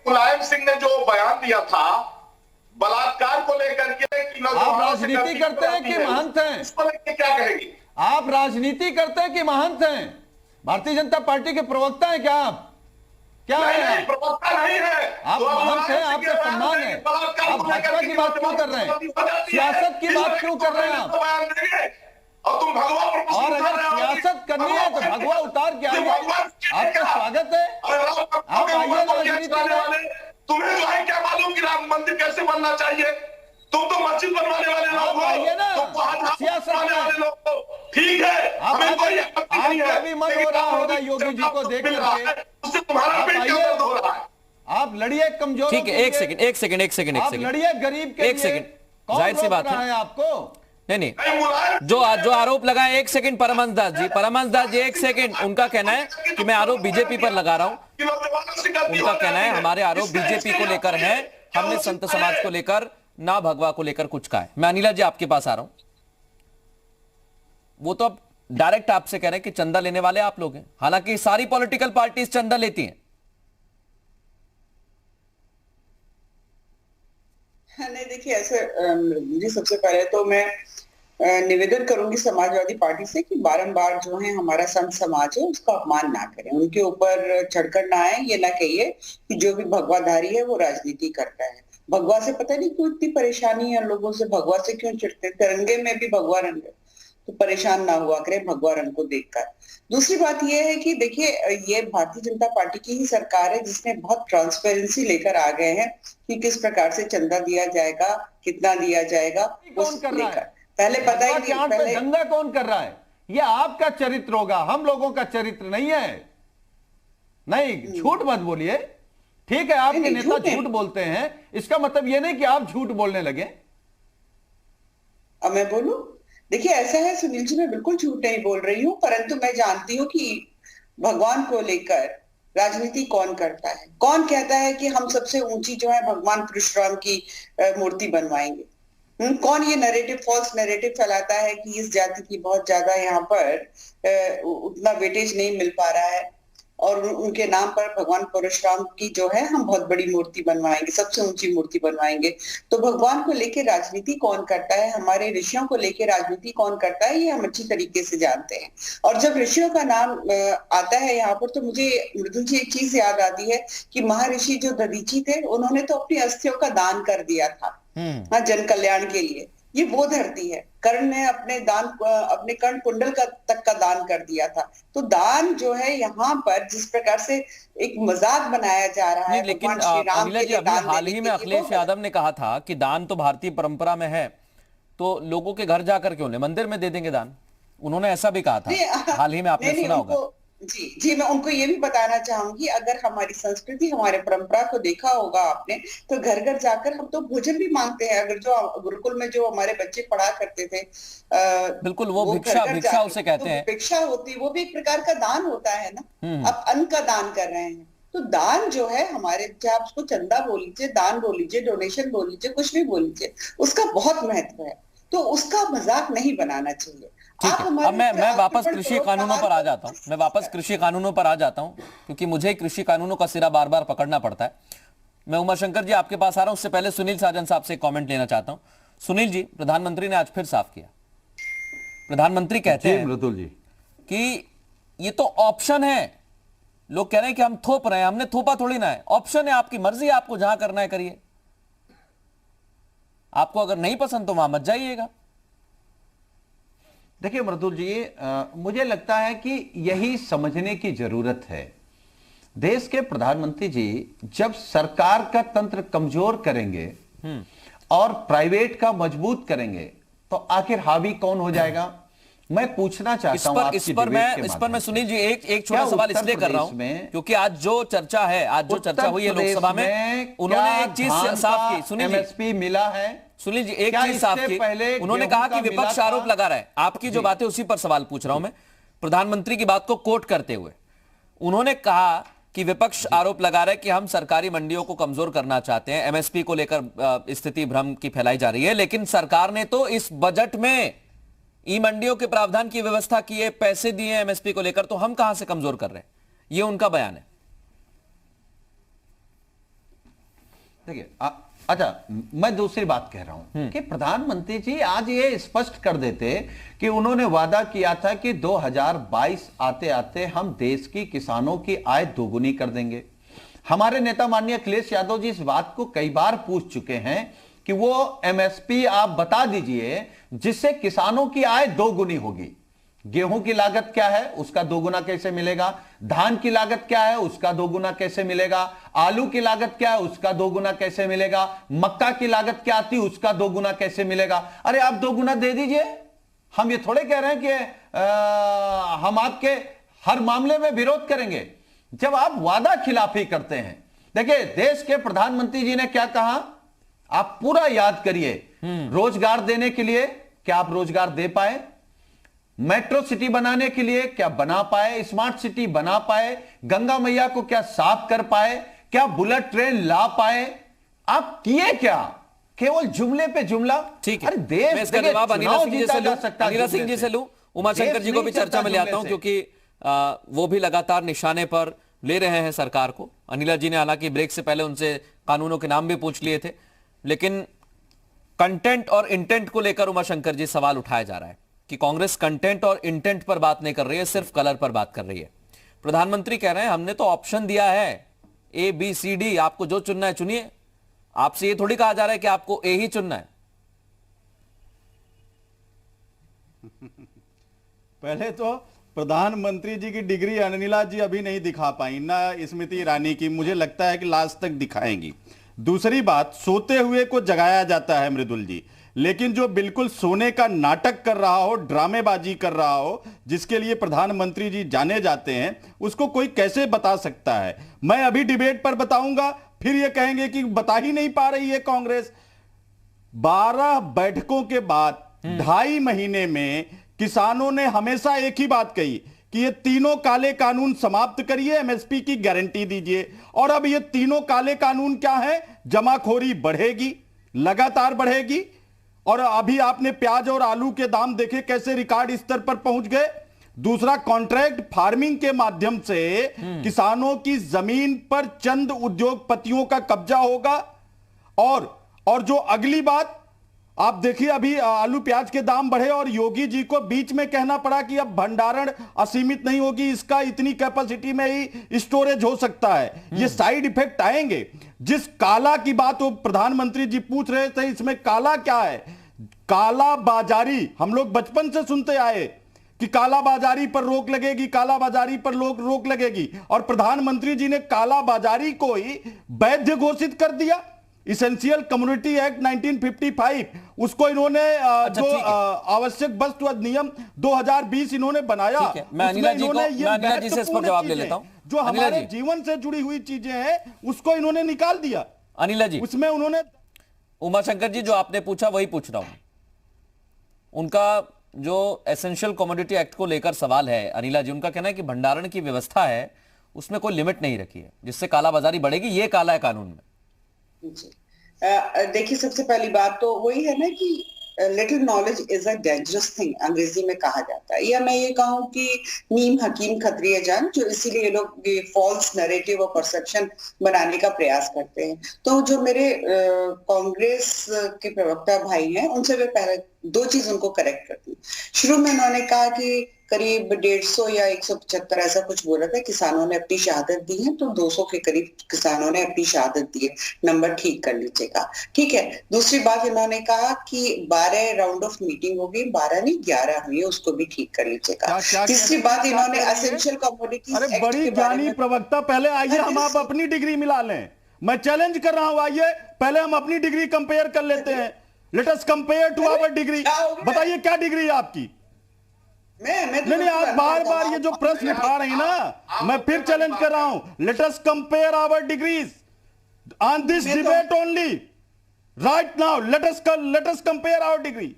मुलायम सिंह ने जो बयान दिया था बलात्कार को लेकर के कि आप राजनीति करते हैं कि महंत हैं? इस पर क्या कहेंगे? आप राजनीति करते हैं कि महंत हैं? भारतीय जनता पार्टी के प्रवक्ता हैं क्या आप? क्या है? प्रवक्ता नहीं है, आप महंत हैं, आपका सम्मान है। आप भाजपा की बात क्यों कर रहे हैं? सियासत की बात क्यों कर रहे हैं आप? और तुम भगवा पर और अगर सियासत करनी है तो भगवा उतार के आइए, आपका स्वागत है। आप आइए राजनीति में। तुम्हें जो है क्या मालूम कि राम मंदिर कैसे बनना चाहिए? तुम तो मस्जिद बनवाने वाले लोग हो, आइए ना सियासत में। ठीक है, आपका भी मन हो रहा होगा योगी जी को देख करके, उससे तुम्हारा पेट क्यों दर्द हो रहा है? आप लड़िए कमजोर। ठीक है, एक सेकंड आप लड़िए गरीब के एक सेकंड, जाहिर सी बात है आपको। नहीं, जो आरोप लगाए, एक सेकंड परमहंस दास जी, एक सेकंड। उनका कहना है कि मैं आरोप बीजेपी पर लगा रहा हूं। उनका कहना है हमारे आरोप बीजेपी को लेकर है, हमने संत समाज को लेकर ना भगवा को लेकर कुछ कहा है। मैं अनिला जी आपके पास आ रहा हूं। वो तो अब डायरेक्ट आपसे कह रहे हैं कि चंदा लेने वाले आप लोग हैं, हालांकि सारी पॉलिटिकल पार्टीज चंदा लेती हैं। नहीं देखिए, ऐसे सबसे पहले तो मैं निवेदन करूंगी समाजवादी पार्टी से कि बारंबार जो है हमारा संत समाज है उसका अपमान ना करें, उनके ऊपर चढ़कर ना आए। ये ना कहिए कि जो भी भगवाधारी है वो राजनीति करता है। भगवा से पता नहीं क्यों इतनी परेशानी है लोगों से, भगवा से क्यों चिढ़ते? तिरंगे में भी भगवा रंग है, तो परेशान ना हुआ करें भगवा रंग को देखकर। दूसरी बात यह है कि देखिए, ये भारतीय जनता पार्टी की ही सरकार है जिसने बहुत ट्रांसपेरेंसी लेकर आ गए हैं कि किस प्रकार से चंदा दिया जाएगा, कितना दिया जाएगा। कौन कर रहा है? पहले पता ही नहीं, पहले दंगा कौन कर रहा है? ये आपका चरित्र होगा, हम लोगों का चरित्र नहीं है। नहीं, झूठ मत बोलिए। ठीक है, आपके नेता झूठ बोलते हैं, इसका मतलब ये नहीं कि आप झूठ बोलने लगे। अब मैं बोलूं? देखिए, ऐसा है सुनील जी, मैं बिल्कुल झूठ नहीं बोल रही हूँ, परंतु मैं जानती हूँ कि भगवान को लेकर राजनीति कौन करता है। कौन कहता है कि हम सबसे ऊंची जो है भगवान परशुराम की मूर्ति बनवाएंगे? कौन ये नैरेटिव, फॉल्स नैरेटिव फैलाता है कि इस जाति की बहुत ज्यादा यहाँ पर उतना वेटेज नहीं मिल पा रहा है और उनके नाम पर भगवान परशुराम की जो है हम बहुत बड़ी मूर्ति बनवाएंगे, सबसे ऊंची मूर्ति बनवाएंगे। तो भगवान को लेके राजनीति कौन करता है, हमारे ऋषियों को लेके राजनीति कौन करता है, ये हम अच्छी तरीके से जानते हैं। और जब ऋषियों का नाम आता है यहाँ पर, तो मुझे मृदुल जी एक चीज याद आती है कि महर्षि जो दधीची थे, उन्होंने तो अपनी अस्थियों का दान कर दिया था जन कल्याण के लिए। ये वो धरती है। कर्ण ने अपने कर्ण कुंडल तक का दान कर दिया था। तो दान जो है यहाँ पर जिस प्रकार से एक मजाक बनाया जा रहा है, लेकिन अनिला जी, अभी हाल ही में अखिलेश यादव ने कहा था कि दान तो भारतीय परंपरा में है, तो लोगों के घर जाकर क्यों ले, मंदिर में दे देंगे दान। उन्होंने ऐसा भी कहा था हाल ही में, आपने सुना होगा। जी, मैं उनको ये भी बताना चाहूंगी, अगर हमारी संस्कृति, हमारे परंपरा को देखा होगा आपने, तो घर घर जाकर हम तो भोजन भी मांगते हैं। अगर जो गुरुकुल में जो हमारे बच्चे पढ़ा करते थे, बिल्कुल, वो भिक्षा उसे कहते हैं, भिक्षा होती, वो भी एक प्रकार का दान होता है ना। आप अन्न का दान कर रहे हैं, तो दान जो है हमारे, चाहे आप उसको चंदा बोल लीजिए, दान बोल लीजिए, डोनेशन बोल लीजिए, कुछ भी बोल लीजिए, उसका बहुत महत्व है। तो उसका मजाक नहीं बनाना चाहिए। ठीक है, अब मैं वापस कृषि कानूनों पर आ जाता हूं, क्योंकि मुझे कृषि कानूनों का सिरा बार बार पकड़ना पड़ता है। मैं उमा शंकर जी आपके पास आ रहा हूं, उससे पहले सुनील साजन साहब से कमेंट लेना चाहता हूं। सुनील जी, प्रधानमंत्री ने आज फिर साफ किया, प्रधानमंत्री कहते हैं मृदुल जी कि ये तो ऑप्शन है। लोग कह रहे हैं कि हम थोप रहे हैं, हमने थोपा थोड़ी ना है, ऑप्शन है, आपकी मर्जी है, आपको जहां करना है करिए, आपको अगर नहीं पसंद तो वहां मत जाइएगा। देखिए मृदुल जी, मुझे लगता है कि यही समझने की जरूरत है। देश के प्रधानमंत्री जी जब सरकार का तंत्र कमजोर करेंगे और प्राइवेट का मजबूत करेंगे, तो आखिर हावी कौन हो जाएगा? मैं पूछना चाहता हूं इस पर मैं सुनील जी एक छोटा सवाल इसलिए कर रहा हूं क्योंकि आज जो चर्चा हुई है लोकसभा में, उन्होंने एक चीज साफ की। सुनील जी, एमएसपी मिला है? सुनील जी, एक चीज साफ की, उन्होंने कहा कि विपक्ष आरोप लगा रहा है। आपकी जो बातें उसी पर सवाल पूछ रहा हूं मैं प्रधानमंत्री की बात को कोट करते हुए उन्होंने कहा कि विपक्ष आरोप लगा रहा है कि हम सरकारी मंडियों को कमजोर करना चाहते हैं, एमएसपी को लेकर स्थिति भ्रम की फैलाई जा रही है, लेकिन सरकार ने तो इस बजट में ई मंडियों के प्रावधान की व्यवस्था की है, पैसे दिए एमएसपी को लेकर, तो हम कहां से कमजोर कर रहे हैं, ये उनका बयान है। देखिए अच्छा, मैं दूसरी बात कह रहा हूं कि प्रधानमंत्री जी आज ये स्पष्ट कर देते कि उन्होंने वादा किया था कि 2022 आते आते हम देश की किसानों की आय दोगुनी कर देंगे। हमारे नेता माननीय अखिलेश यादव जी इस बात को कई बार पूछ चुके हैं कि वो एमएसपी आप बता दीजिए जिससे किसानों की आय दोगुनी होगी। गेहूं की लागत क्या है, उसका दोगुना कैसे मिलेगा? धान की लागत क्या है, उसका दोगुना कैसे मिलेगा? आलू की लागत क्या है, उसका दोगुना कैसे मिलेगा? मक्का की लागत क्या आती, उसका दोगुना कैसे मिलेगा? अरे आप दोगुना दे दीजिए। हम ये थोड़े कह रहे हैं कि हम आपके हर मामले में विरोध करेंगे। जब आप वादा खिलाफी करते हैं, देखिए देश के प्रधानमंत्री जी ने क्या कहा, आप पूरा याद करिए। रोजगार देने के लिए क्या आप रोजगार दे पाए? मेट्रो सिटी बनाने के लिए क्या बना पाए? स्मार्ट सिटी बना पाए? गंगा मैया को क्या साफ कर पाए? क्या बुलेट ट्रेन ला पाए? आप किए क्या? केवल जुमले पे जुमला। ठीक है, अरे देश, मैं इसका जवाब अनिला सिंह जी से लूं, उमाशंकर जी को भी चर्चा में ले आता हूं, क्योंकि वो भी लगातार निशाने पर ले रहे हैं सरकार को। अनिला जी ने हालांकि ब्रेक से पहले उनसे कानूनों के नाम भी पूछ लिए थे, लेकिन कंटेंट और इंटेंट को लेकर उमाशंकर जी सवाल उठाया जा रहा है कि कांग्रेस कंटेंट और इंटेंट पर बात नहीं कर रही है, सिर्फ कलर पर बात कर रही है। प्रधानमंत्री कह रहे हैं हमने तो ऑप्शन दिया है ABCD, आपको जो चुनना है चुनिए। आपसे ये थोड़ी कहा जा रहा है कि आपको A ही चुनना है। पहले तो प्रधानमंत्री जी की डिग्री अनिला जी अभी नहीं दिखा पाई ना, स्मृति ईरानी की, मुझे लगता है कि लास्ट तक दिखाएंगी। दूसरी बात, सोते हुए को जगाया जाता है मृदुल जी, लेकिन जो बिल्कुल सोने का नाटक कर रहा हो, ड्रामेबाजी कर रहा हो, जिसके लिए प्रधानमंत्री जी जाने जाते हैं, उसको कोई कैसे बता सकता है? मैं अभी डिबेट पर बताऊंगा, फिर ये कहेंगे कि बता ही नहीं पा रही है कांग्रेस। 12 बैठकों के बाद 2.5 महीने में किसानों ने हमेशा एक ही बात कही कि ये तीनों काले कानून समाप्त करिए, एमएसपी की गारंटी दीजिए। और अब ये तीनों काले कानून क्या है? जमाखोरी बढ़ेगी, लगातार बढ़ेगी। और अभी आपने प्याज और आलू के दाम देखे कैसे रिकॉर्ड स्तर पर पहुंच गए। दूसरा, कॉन्ट्रैक्ट फार्मिंग के माध्यम से किसानों की जमीन पर चंद उद्योगपतियों का कब्जा होगा। और जो अगली बात आप देखिए, अभी आलू प्याज के दाम बढ़े और योगी जी को बीच में कहना पड़ा कि अब भंडारण असीमित नहीं होगी, इसका इतनी कैपेसिटी में ही स्टोरेज हो सकता है। ये साइड इफेक्ट आएंगे। जिस काला की बात वो प्रधानमंत्री जी पूछ रहे थे, इसमें काला क्या है? काला बाजारी हम लोग बचपन से सुनते आए कि काला बाजारी पर रोक लगेगी, काला बाजारी पर रोक लगेगी, और प्रधानमंत्री जी ने काला बाजारी को ही वैध घोषित कर दिया। इसेंशियल कम्युनिटी एक्ट 1955, उसको इन्होंने जो आवश्यक वस्तु अधिनियम 2020 इन्होंने बनाया। मैं अनिला जी से इस पर जवाब ले लेता हूं। जो हमारे जीवन से जुड़ी हुई चीजें हैं उसको इन्होंने निकाल दिया। अनिला जी, उसमें उन्होंने, उमाशंकर जी जो आपने पूछा वही पूछ रहा हूं। उनका जो एसेंशियल कमोडिटी एक्ट को लेकर सवाल है, अनिला जी, उनका कहना है कि भंडारण की व्यवस्था है उसमें कोई लिमिट नहीं रखी है जिससे कालाबाजारी बढ़ेगी, ये काला है कानून में। देखिए, सबसे पहली बात तो वही है ना कि little knowledge is a dangerous thing, अंग्रेजी में कहा जाता है। या मैं ये कहूँ कि नीम हकीम खतरिया जान, जो इसीलिए ये लोग ये फॉल्स नैरेटिव और परसेप्शन बनाने का प्रयास करते हैं। तो जो मेरे कांग्रेस के प्रवक्ता भाई हैं, उनसे मैं पहले 2 चीज उनको करेक्ट करती हूँ। शुरू में उन्होंने कहा कि करीब 150 या 175 ऐसा कुछ बोला था किसानों ने अपनी शहादत दी है, तो 200 के करीब किसानों ने अपनी शहादत दी है। नंबर ठीक कर लीजिएगा, ठीक है। दूसरी बात इन्होंने कहा कि 12 राउंड ऑफ मीटिंग होगी, 12 नहीं 11 हुई है, उसको भी ठीक कर लीजिएगा। तीसरी बात इन्होंने एसेंशियल कमोडिटीज। अरे बड़ी ज्ञानी प्रवक्ता, पहले आइए हम आप अपनी डिग्री मिला लें। मैं चैलेंज कर रहा हूं, आइए पहले हम अपनी डिग्री कंपेयर कर लेते हैं। Let us compare to our degree. बताइए क्या डिग्री है आपकी? नहीं, आप बार ये जो प्रश्न उठा रहे हैं ना, मैं फिर चैलेंज कर रहा हूं। Let us compare our degrees on this debate only right now. Let us compare our degree.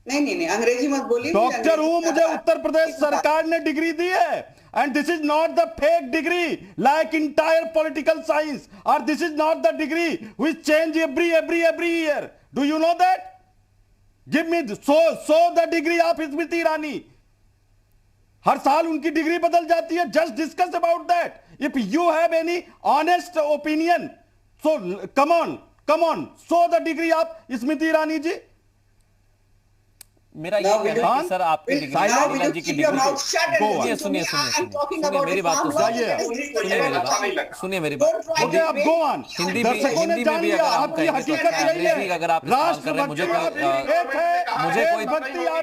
नहीं, अंग्रेजी मत बोलिए। डॉक्टर हूं, मुझे उत्तर प्रदेश सरकार ने डिग्री दी है, and this is not the fake degree like entire political science, or this is not the degree which change every year. Do you know that? Give me so the degree of Smriti Irani. हर साल उनकी degree बदल जाती है. Just discuss about that. If you have any honest opinion, so come on, show the degree of Smriti Irani जी. मेरा ये कहना है कि सर आपकी डिग्री जी की डिग्री सुनिए मेरी बात तो सुनिए मेरी बात हिंदी में भी अगर आप कहेंगे अगर आप इस्तेमाल कर रहे हैं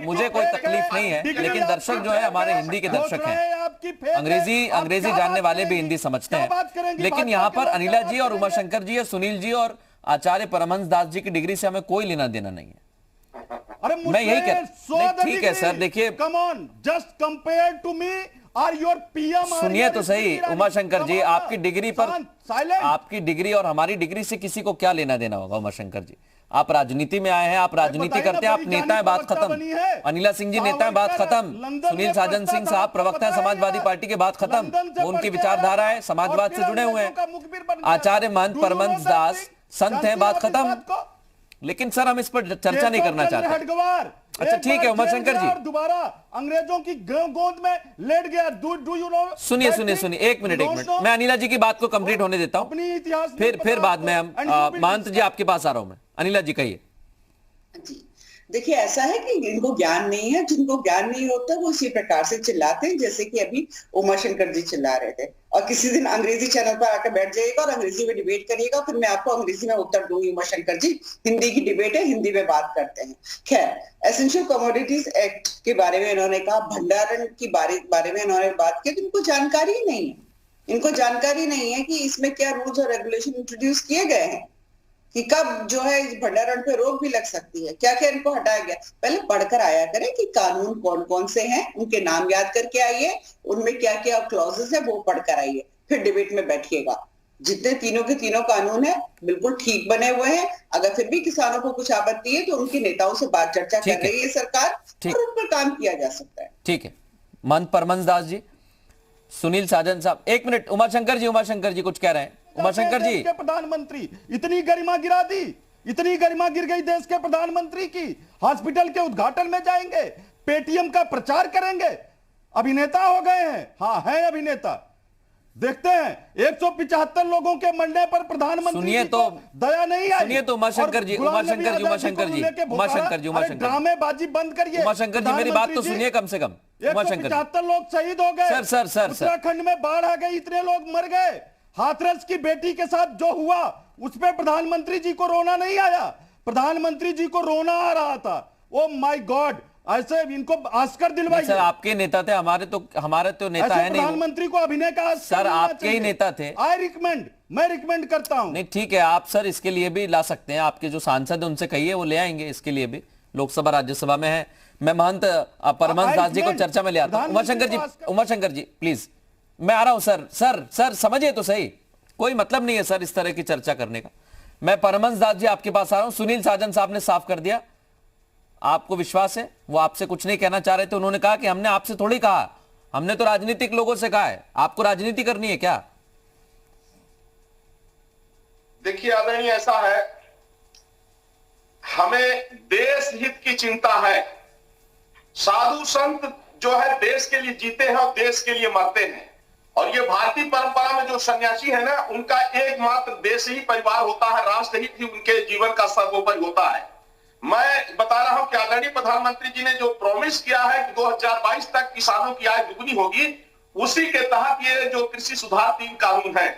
मुझे कोई तकलीफ नहीं है, लेकिन दर्शक जो है हमारे हिंदी के दर्शक हैं, अंग्रेजी जानने वाले भी हिंदी समझते हैं, लेकिन यहाँ पर अनिला जी और उमाशंकर जी और सुनील जी और आचार्य परमहंस दास जी की डिग्री से हमें कोई लेना देना नहीं है. मैं यही कह ठीक है सर, देखिए come on, just compare to me और योर पीएम. सुनिए तो सही उमाशंकर जी, आपकी डिग्री पर आपकी डिग्री और हमारी डिग्री से किसी को क्या लेना देना होगा. उमाशंकर जी आप राजनीति में आए हैं, आप राजनीति करते हैं, आप नेता हैं, बात खत्म. अनिला सिंह जी नेता हैं, बात खत्म. सुनील साजन सिंह साहब प्रवक्ता है समाजवादी पार्टी के, बात खत्म. वो उनकी विचारधारा है, समाजवाद से जुड़े हुए हैं. आचार्य महंत परमहंस दास संत हैं, बात खत्म. लेकिन सर हम इस पर चर्चा नहीं करना चाहते. अच्छा ठीक है उमाशंकर जी, दोबारा अंग्रेजों की गोद में लेट गया. Do you know. सुनिए एक मिनट मैं अनिला जी की बात को कंप्लीट होने देता हूं, अपनी इतिहास फिर बाद में हम महंत जी आपके पास आ रहा हूं मैं. अनिला जी कहिए. जी देखिए, ऐसा है कि इनको ज्ञान नहीं है. जिनको ज्ञान नहीं होता वो इसी प्रकार से चिल्लाते हैं जैसे कि अभी उमाशंकर जी चिल्ला रहे थे. और किसी दिन अंग्रेजी चैनल पर आकर बैठ जाइएगा और अंग्रेजी में डिबेट करिएगा, फिर मैं आपको अंग्रेजी में उत्तर दूंगी. उमाशंकर जी हिंदी की डिबेट है, हिंदी में बात करते हैं. खैर, एसेंशियल कमोडिटीज एक्ट के बारे में इन्होंने कहा, भंडारण की बारे में इन्होंने बात की. तो इनको जानकारी नहीं है. इनको जानकारी नहीं है कि इसमें क्या रूल्स और रेगुलेशन इंट्रोड्यूस किए गए हैं, कि कब जो है इस भंडारण पे रोक भी लग सकती है, क्या क्या इनको हटाया गया. पहले पढ़कर आया करें कि कानून कौन कौन से हैं, उनके नाम याद करके आइए, उनमें क्या क्या क्लॉजेस है वो पढ़कर आइए, फिर डिबेट में बैठिएगा. जितने तीनों के तीनों कानून है बिल्कुल ठीक बने हुए हैं. अगर फिर भी किसानों को कुछ आपत्ति है तो उनके नेताओं से बात चर्चा कर रही है सरकार, और उन पर काम किया जा सकता है. ठीक है. महंत परमहंस दास जी, सुनील साजन साहब, एक मिनट. उमाशंकर जी कुछ कह रहे हैं. उमाशंकर जी, के प्रधानमंत्री, इतनी गरिमा गिरा दी, इतनी गरिमा गिर गई देश के प्रधानमंत्री की. हॉस्पिटल के उद्घाटन में जाएंगे, पेटीएम का प्रचार करेंगे, अभिनेता हो गए हैं. हाँ है अभिनेता. देखते हैं 175 लोगों के मरने पर प्रधानमंत्री तो दया नहीं आई. सुनिए तो उमाशंकर जी ड्रामेबाजी बंद करिए. उमाशंकर जी मेरी बात तो सुनिए कम से कम. 175 लोग शहीद हो गए. सर उत्तराखंड में बाढ़ आ गई, इतने लोग मर गए. हाथरस की बेटी के साथ जो हुआ उस पे प्रधानमंत्री जी को रोना नहीं आया. प्रधानमंत्री जी को रोना आ रहा था. ओ माय गॉड, ऐसे इनको ऑस्कर दिलवाइए. सर आपके नेता थे, हमारे तो नेता है नहीं. प्रधानमंत्री को अभिनय का सर आपके ही नेता थे. मैं रिकमेंड करता हूं. नहीं ठीक है, आप सर इसके लिए भी ला सकते हैं. आपके जो सांसद है उनसे कहिए, वो ले आएंगे. इसके लिए भी लोकसभा राज्यसभा में है. मैं महंत परमहंस दास जी को चर्चा में ले आता हूं. उमाशंकर जी प्लीज, मैं आ रहा हूं. सर समझिए तो सही, कोई मतलब नहीं है सर इस तरह की चर्चा करने का. मैं परमहंस दास जी आपके पास आ रहा हूं. सुनील साजन साहब ने साफ कर दिया, आपको विश्वास है, वो आपसे कुछ नहीं कहना चाह रहे थे. उन्होंने कहा कि हमने आपसे थोड़ी कहा, हमने तो राजनीतिक लोगों से कहा है. आपको राजनीति करनी है क्या? देखिए आदरणीय, ऐसा है, हमें देश हित की चिंता है. साधु संत जो है देश के लिए जीते हैं और देश के लिए मरते हैं. और ये भारतीय परंपरा में जो सन्यासी है ना, उनका एकमात्र देश ही परिवार होता है, राष्ट्र हित ही उनके जीवन का सर्वोपरि होता है. मैं बता रहा हूं कि आदरणीय प्रधानमंत्री जी ने जो प्रॉमिस किया है कि 2022 तक किसानों की आय दुगनी होगी, उसी के तहत ये जो कृषि सुधार 3 कानून है,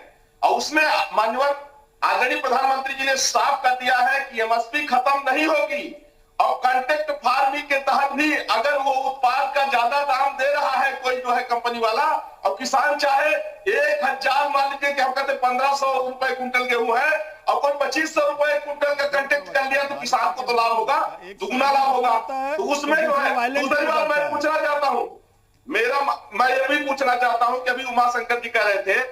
और उसमें माननीय आदरणीय प्रधानमंत्री जी ने साफ कर दिया है कि एमएसपी खत्म नहीं होगी. और कॉन्ट्रैक्ट फार्मिंग के तहत भी अगर वो उत्पाद का ज्यादा दाम दे रहा है कोई जो है कंपनी वाला, और किसान चाहे 1000 मान लीजिए कि हम कहते 1500 रुपए कुंटल गेहूं है और कोई 2500 रुपए कुंटल का कॉन्ट्रैक्ट कर लिया, तो किसान को तो लाभ होगा, दुगना लाभ होगा. तो उसमें जो है दूसरी बात मैं पूछना चाहता हूं, मैं ये भी पूछना चाहता हूं कि अभी उमाशंकर जी कह रहे थे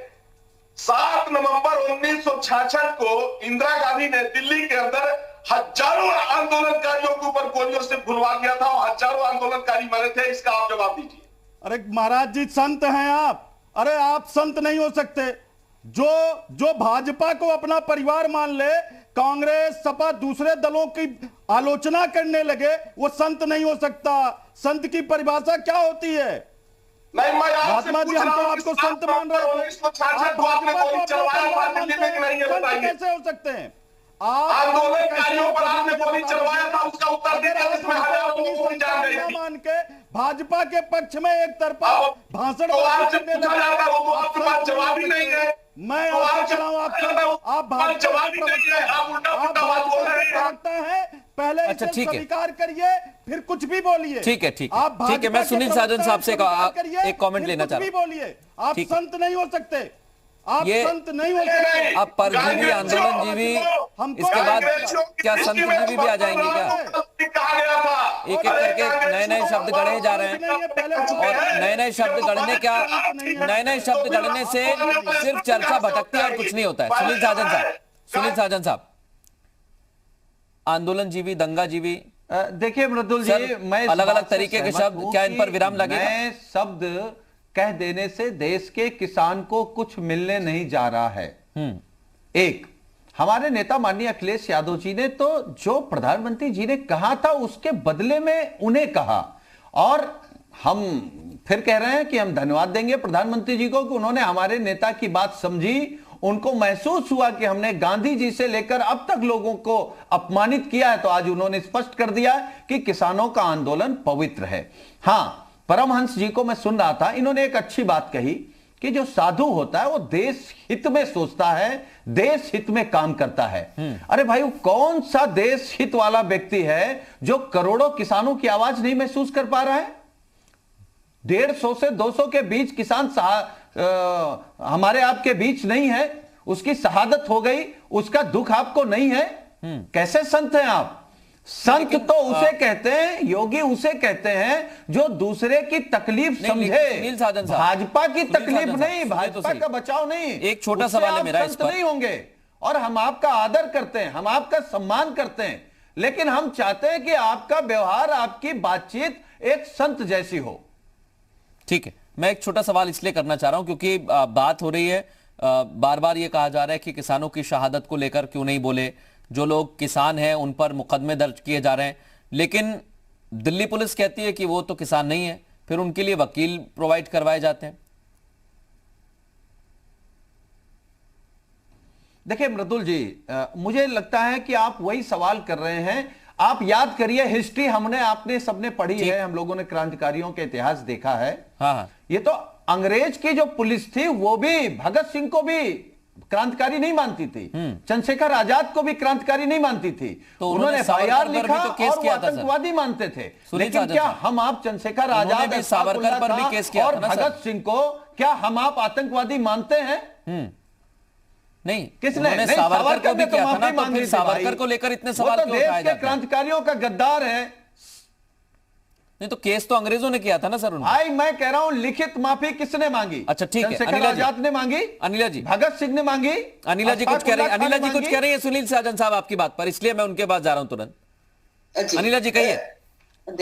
7 नवंबर 1966 को इंदिरा गांधी ने दिल्ली के अंदर हजारों आंदोलनकारियों के ऊपर गोलियों से भुनवा दिया था और हजारों आंदोलनकारी मरे थे, इसका आप जवाब दीजिए। अरे महाराज जी, संत हैं आप? अरे आप संत नहीं हो सकते। जो भाजपा को अपना परिवार मान ले, कांग्रेस सपा दूसरे दलों की आलोचना करने लगे, वो संत नहीं हो सकता। संत की परिभाषा क्या होती है? नहीं, मैं आपसे महात्मा जी, हम तो आपको संत मान रहे थे। संत कैसे हो सकते हैं? आंदोलनकारियों पर आपने गोली चलवाया था, उसका उत्तर दीजिए। मान के भाजपा के पक्ष में एक तरफा भाषण जवाब ही नहीं है। मैं आपसे चलाऊं, आप जवाब ही नहीं है, आप उल्टा बात बोल रहे हैं। पहले अच्छा, ठीक है, स्वीकार करिए, फिर कुछ भी बोलिए। ठीक है, ठीक है, ठीक है। मैं सुनील साजन साहब से एक कमेंट लेना चाहता हूं। बोलिए, आप संत नहीं हो सकते, आप संत नहीं हो सकते। आप परजीवी, आंदोलन जीवी, इसके बाद क्या संत जीवी भी आ जाएंगे क्या? एक एक करके नए नए शब्द गढ़े जा रहे हैं, और नए नए शब्द गढ़ने से सिर्फ चर्चा भटकती है और कुछ नहीं होता है। सुनील साजन साहब, आंदोलन जीवी, दंगा जीवी, देखिए मृदुल जी, मैं अलग अलग तरीके के शब्द, क्या इन पर विराम लगेगा? नए शब्द कह देने से देश के किसान को कुछ मिलने नहीं जा रहा है। एक, हमारे नेता माननीय अखिलेश यादव जी ने तो जो प्रधानमंत्री जी ने कहा था उसके बदले में उन्हें कहा, और हम फिर कह रहे हैं कि हम धन्यवाद देंगे प्रधानमंत्री जी को कि उन्होंने हमारे नेता की बात समझी। उनको महसूस हुआ कि हमने गांधी जी से लेकर अब तक लोगों को अपमानित किया है, तो आज उन्होंने स्पष्ट कर दिया कि किसानों का आंदोलन पवित्र है। हां, परमहंस जी को मैं सुन रहा था, इन्होंने एक अच्छी बात कही कि जो साधु होता है वो देश हित में सोचता है, देश हित में काम करता है। अरे भाई, कौन सा देश हित वाला व्यक्ति है जो करोड़ों किसानों की आवाज नहीं महसूस कर पा रहा है? 150 से 200 के बीच किसान हमारे आपके बीच नहीं है, उसकी शहादत हो गई, उसका दुख आपको नहीं है। कैसे संत हैं आप? संत तो उसे कहते हैं, योगी उसे कहते हैं जो दूसरे की तकलीफ समझे, भाजपा की तकलीफ नहीं, भाजपा का बचाव नहीं। एक छोटा सवाल है मेरा इस पर। नहीं होंगे, और हम आपका आदर करते हैं, हम आपका सम्मान करते हैं, लेकिन हम चाहते हैं कि आपका व्यवहार, आपकी बातचीत एक संत जैसी हो। ठीक है, मैं एक छोटा सवाल इसलिए करना चाह रहा हूं क्योंकि बात हो रही है, बार बार ये कहा जा रहा है कि किसानों की शहादत को लेकर क्यों नहीं बोले, जो लोग किसान हैं उन पर मुकदमे दर्ज किए जा रहे हैं, लेकिन दिल्ली पुलिस कहती है कि वो तो किसान नहीं है, फिर उनके लिए वकील प्रोवाइड करवाए जाते हैं। देखिए मृदुल जी, मुझे लगता है कि आप वही सवाल कर रहे हैं। आप याद करिए, हिस्ट्री हमने आपने सबने पढ़ी है, हम लोगों ने क्रांतिकारियों के इतिहास देखा है। हाँ। ये तो अंग्रेज की जो पुलिस थी वो भी भगत सिंह को भी क्रांतिकारी नहीं मानती थी, चंद्रशेखर आजाद को भी क्रांतिकारी नहीं मानती थी, तो उन्होंने FIR लिखा और वो आतंकवादी मानते थे। लेकिन क्या हम आप चंद्रशेखर आजाद, सावरकर पर भी केस किया और भगत सिंह को क्या हम आप आतंकवादी मानते हैं? नहीं, किसने? सावरकर को भी किया था ना, तो फिर सावरकर को लेकर इतने सवाल क्यों उठाए जाते हैं? क्रांतिकारियों का गद्दार है। नहीं तो केस तो अंग्रेजों ने किया था ना सर। भाई मैं कह रहा हूं, लिखित माफी किसने मांगी? अच्छा ठीक है, चंद्रशेखर आजाद ने मांगी, अनिला जी, भगत सिंह ने मांगी, अनिला जी कुछ कह रही है, अनिला जी कुछ कह रही है सुनील साजन साहब आपकी बात पर, इसलिए मैं उनके पास जा रहा हूं तुरंत। अनिला जी कहिए।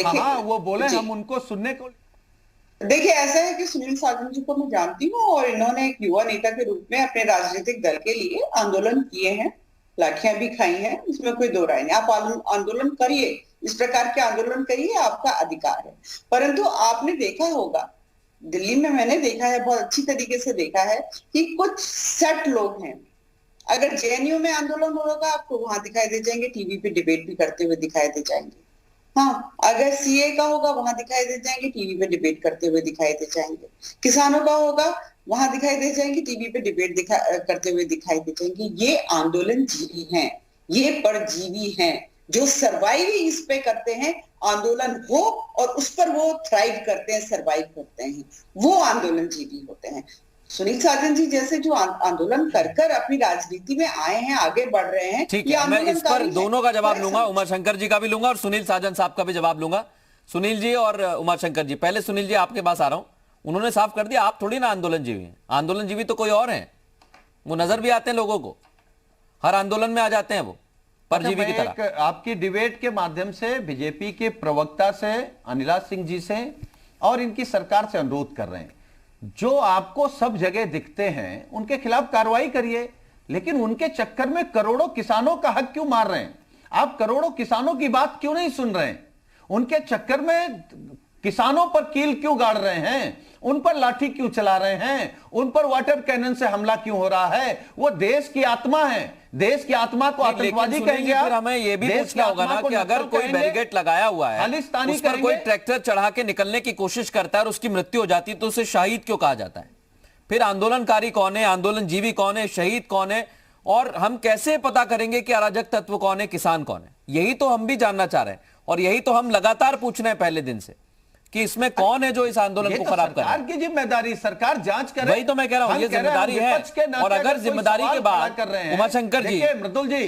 हाँ, वो बोले, हम उनको सुनने को। देखिए, ऐसा है कि सुनील साजन जी को मैं जानती हूँ और इन्होंने एक युवा नेता के रूप में अपने राजनीतिक दल के लिए आंदोलन किए हैं, लाठियां भी खाई हैं, इसमें कोई दो राय नहीं। आप आंदोलन करिए, इस प्रकार के आंदोलन करिए, आपका अधिकार है। परंतु आपने देखा होगा, दिल्ली में मैंने देखा है, बहुत अच्छी तरीके से देखा है कि कुछ सेट लोग हैं। अगर JNU में आंदोलन होगा आपको वहां दिखाई दे जाएंगे, टीवी पे डिबेट भी करते हुए दिखाई दे जाएंगे। हाँ, अगर CA का होगा वहां दिखाई दे जाएंगे, टीवी पे डिबेट करते हुए दिखाई दे जाएंगे। किसानों का होगा वहां दिखाई दे जाएंगे, टीवी पे डिबेट करते हुए दिखाई दे जाएंगे। ये आंदोलन जीवी हैं, ये परजीवी हैं, जो सर्वाइव ही इस पे करते हैं। आंदोलन हो और उस पर वो थ्राइव करते हैं, सर्वाइव करते हैं, वो आंदोलन जीवी होते हैं। सुनील साजन जी जैसे जो आंदोलन कर अपनी राजनीति में आए हैं, आगे बढ़ रहे हैं। ठीक है, मैं इस पर दोनों का जवाब लूंगा, उमा शंकर जी का भी लूंगा और सुनील साजन साहब का भी जवाब लूंगा। सुनील जी और उमा शंकर जी, पहले सुनील जी आपके पास आ रहा हूं। उन्होंने साफ कर दिया आप थोड़ी ना आंदोलन जीवी हैं, आंदोलन जीवी तो कोई और हैं, वो नजर भी आते हैं लोगों को, हर आंदोलन में आ जाते हैं वो, परजीवी की तरह। आपकी डिबेट के माध्यम से बीजेपी के प्रवक्ता से, अनिला सिंह जी से और इनकी सरकार से अनुरोध कर रहे हैं, जो आपको सब जगह दिखते हैं उनके खिलाफ कार्रवाई करिए, लेकिन उनके चक्कर में करोड़ों किसानों का हक क्यों मार रहे हैं? आप करोड़ों किसानों की बात क्यों नहीं सुन रहे हैं? उनके चक्कर में किसानों पर कील क्यों गाड़ रहे हैं? उन पर लाठी क्यों चला रहे हैं? उन पर वाटर कैनन से हमला क्यों हो रहा है? वो देश की आत्मा है, देश की आत्मा को आतंकवादी कहेंगे। फिर हमें यह भी पूछना होगा ना कि अगर कोई बैरिकेड लगाया हुआ है, उस पर कोई ट्रैक्टर चढ़ा के निकलने की कोशिश करता है और उसकी मृत्यु हो जाती है, तो उसे शहीद क्यों कहा जाता है? फिर आंदोलनकारी कौन है, आंदोलनजीवी कौन है, शहीद कौन है, और हम कैसे पता करेंगे कि अराजक तत्व कौन है, किसान कौन है? यही तो हम भी जानना चाह रहे हैं, और यही तो हम लगातार पूछ रहे हैं पहले दिन से कि इसमें कौन है जो इस आंदोलन को खराब कर रहा है। सरकार की जिम्मेदारी, सरकार जांच करे। वही तो मैं कह रहा हूं, ये जिम्मेदारी है। और अगर जिम्मेदारी के बाद उमाशंकर जी, मृदुल जी,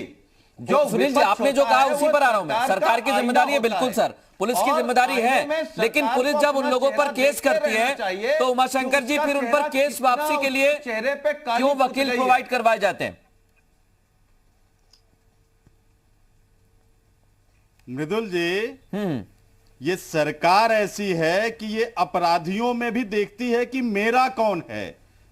जो सुनील जी आपने जो कहा उसी पर आ रहा हूं मैं। सरकार की जिम्मेदारी है, बिल्कुल सर, पुलिस की जिम्मेदारी है, लेकिन पुलिस जब उन लोगों पर केस करती है तो उमाशंकर जी फिर उन पर केस वापसी के लिए क्यों वकील प्रोवाइड करवाए जाते हैं? मृदुल जी, ये सरकार ऐसी है कि ये अपराधियों में भी देखती है कि मेरा कौन है।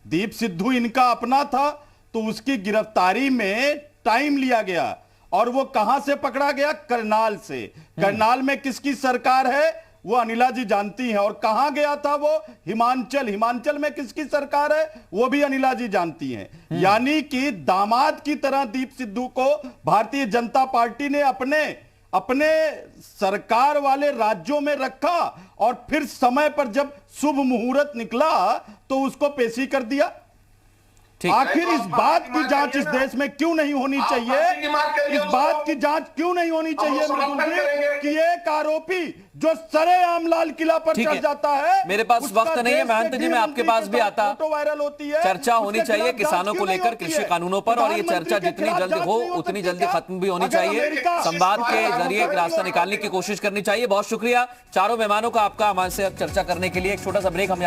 दीप सिद्धू इनका अपना था, तो उसकी गिरफ्तारी में टाइम लिया गया, और वो कहां से पकड़ा गया? करनाल से। करनाल में किसकी सरकार है वो अनिला जी जानती हैं। और कहां गया था वो? हिमाचल। हिमाचल में किसकी सरकार है वो भी अनिला जी जानती हैं। यानी कि दामाद की तरह दीप सिद्धू को भारतीय जनता पार्टी ने अपने सरकार वाले राज्यों में रखा, और फिर समय पर जब शुभ मुहूर्त निकला तो उसको पेशी कर दिया। आखिर इस बात की जांच इस देश में क्यों नहीं होनी चाहिए? इस बात की जांच क्यों नहीं होनी चाहिए मृदुल जी कि एक आरोपी जो सरेआम लाल किला पर चढ़ जाता है? मेरे पास वक्त नहीं है महंत जी, मैं आपके पास भी आता। वायरल होती है, चर्चा होनी चाहिए किसानों को लेकर, कृषि कानूनों पर, और ये चर्चा जितनी जल्द हो उतनी जल्दी खत्म भी होनी चाहिए। संवाद के जरिए एक रास्ता निकालने की कोशिश करनी चाहिए। बहुत शुक्रिया चारों मेहमानों का, आपका हमारे से चर्चा करने के लिए। एक छोटा सा ब्रेक हमें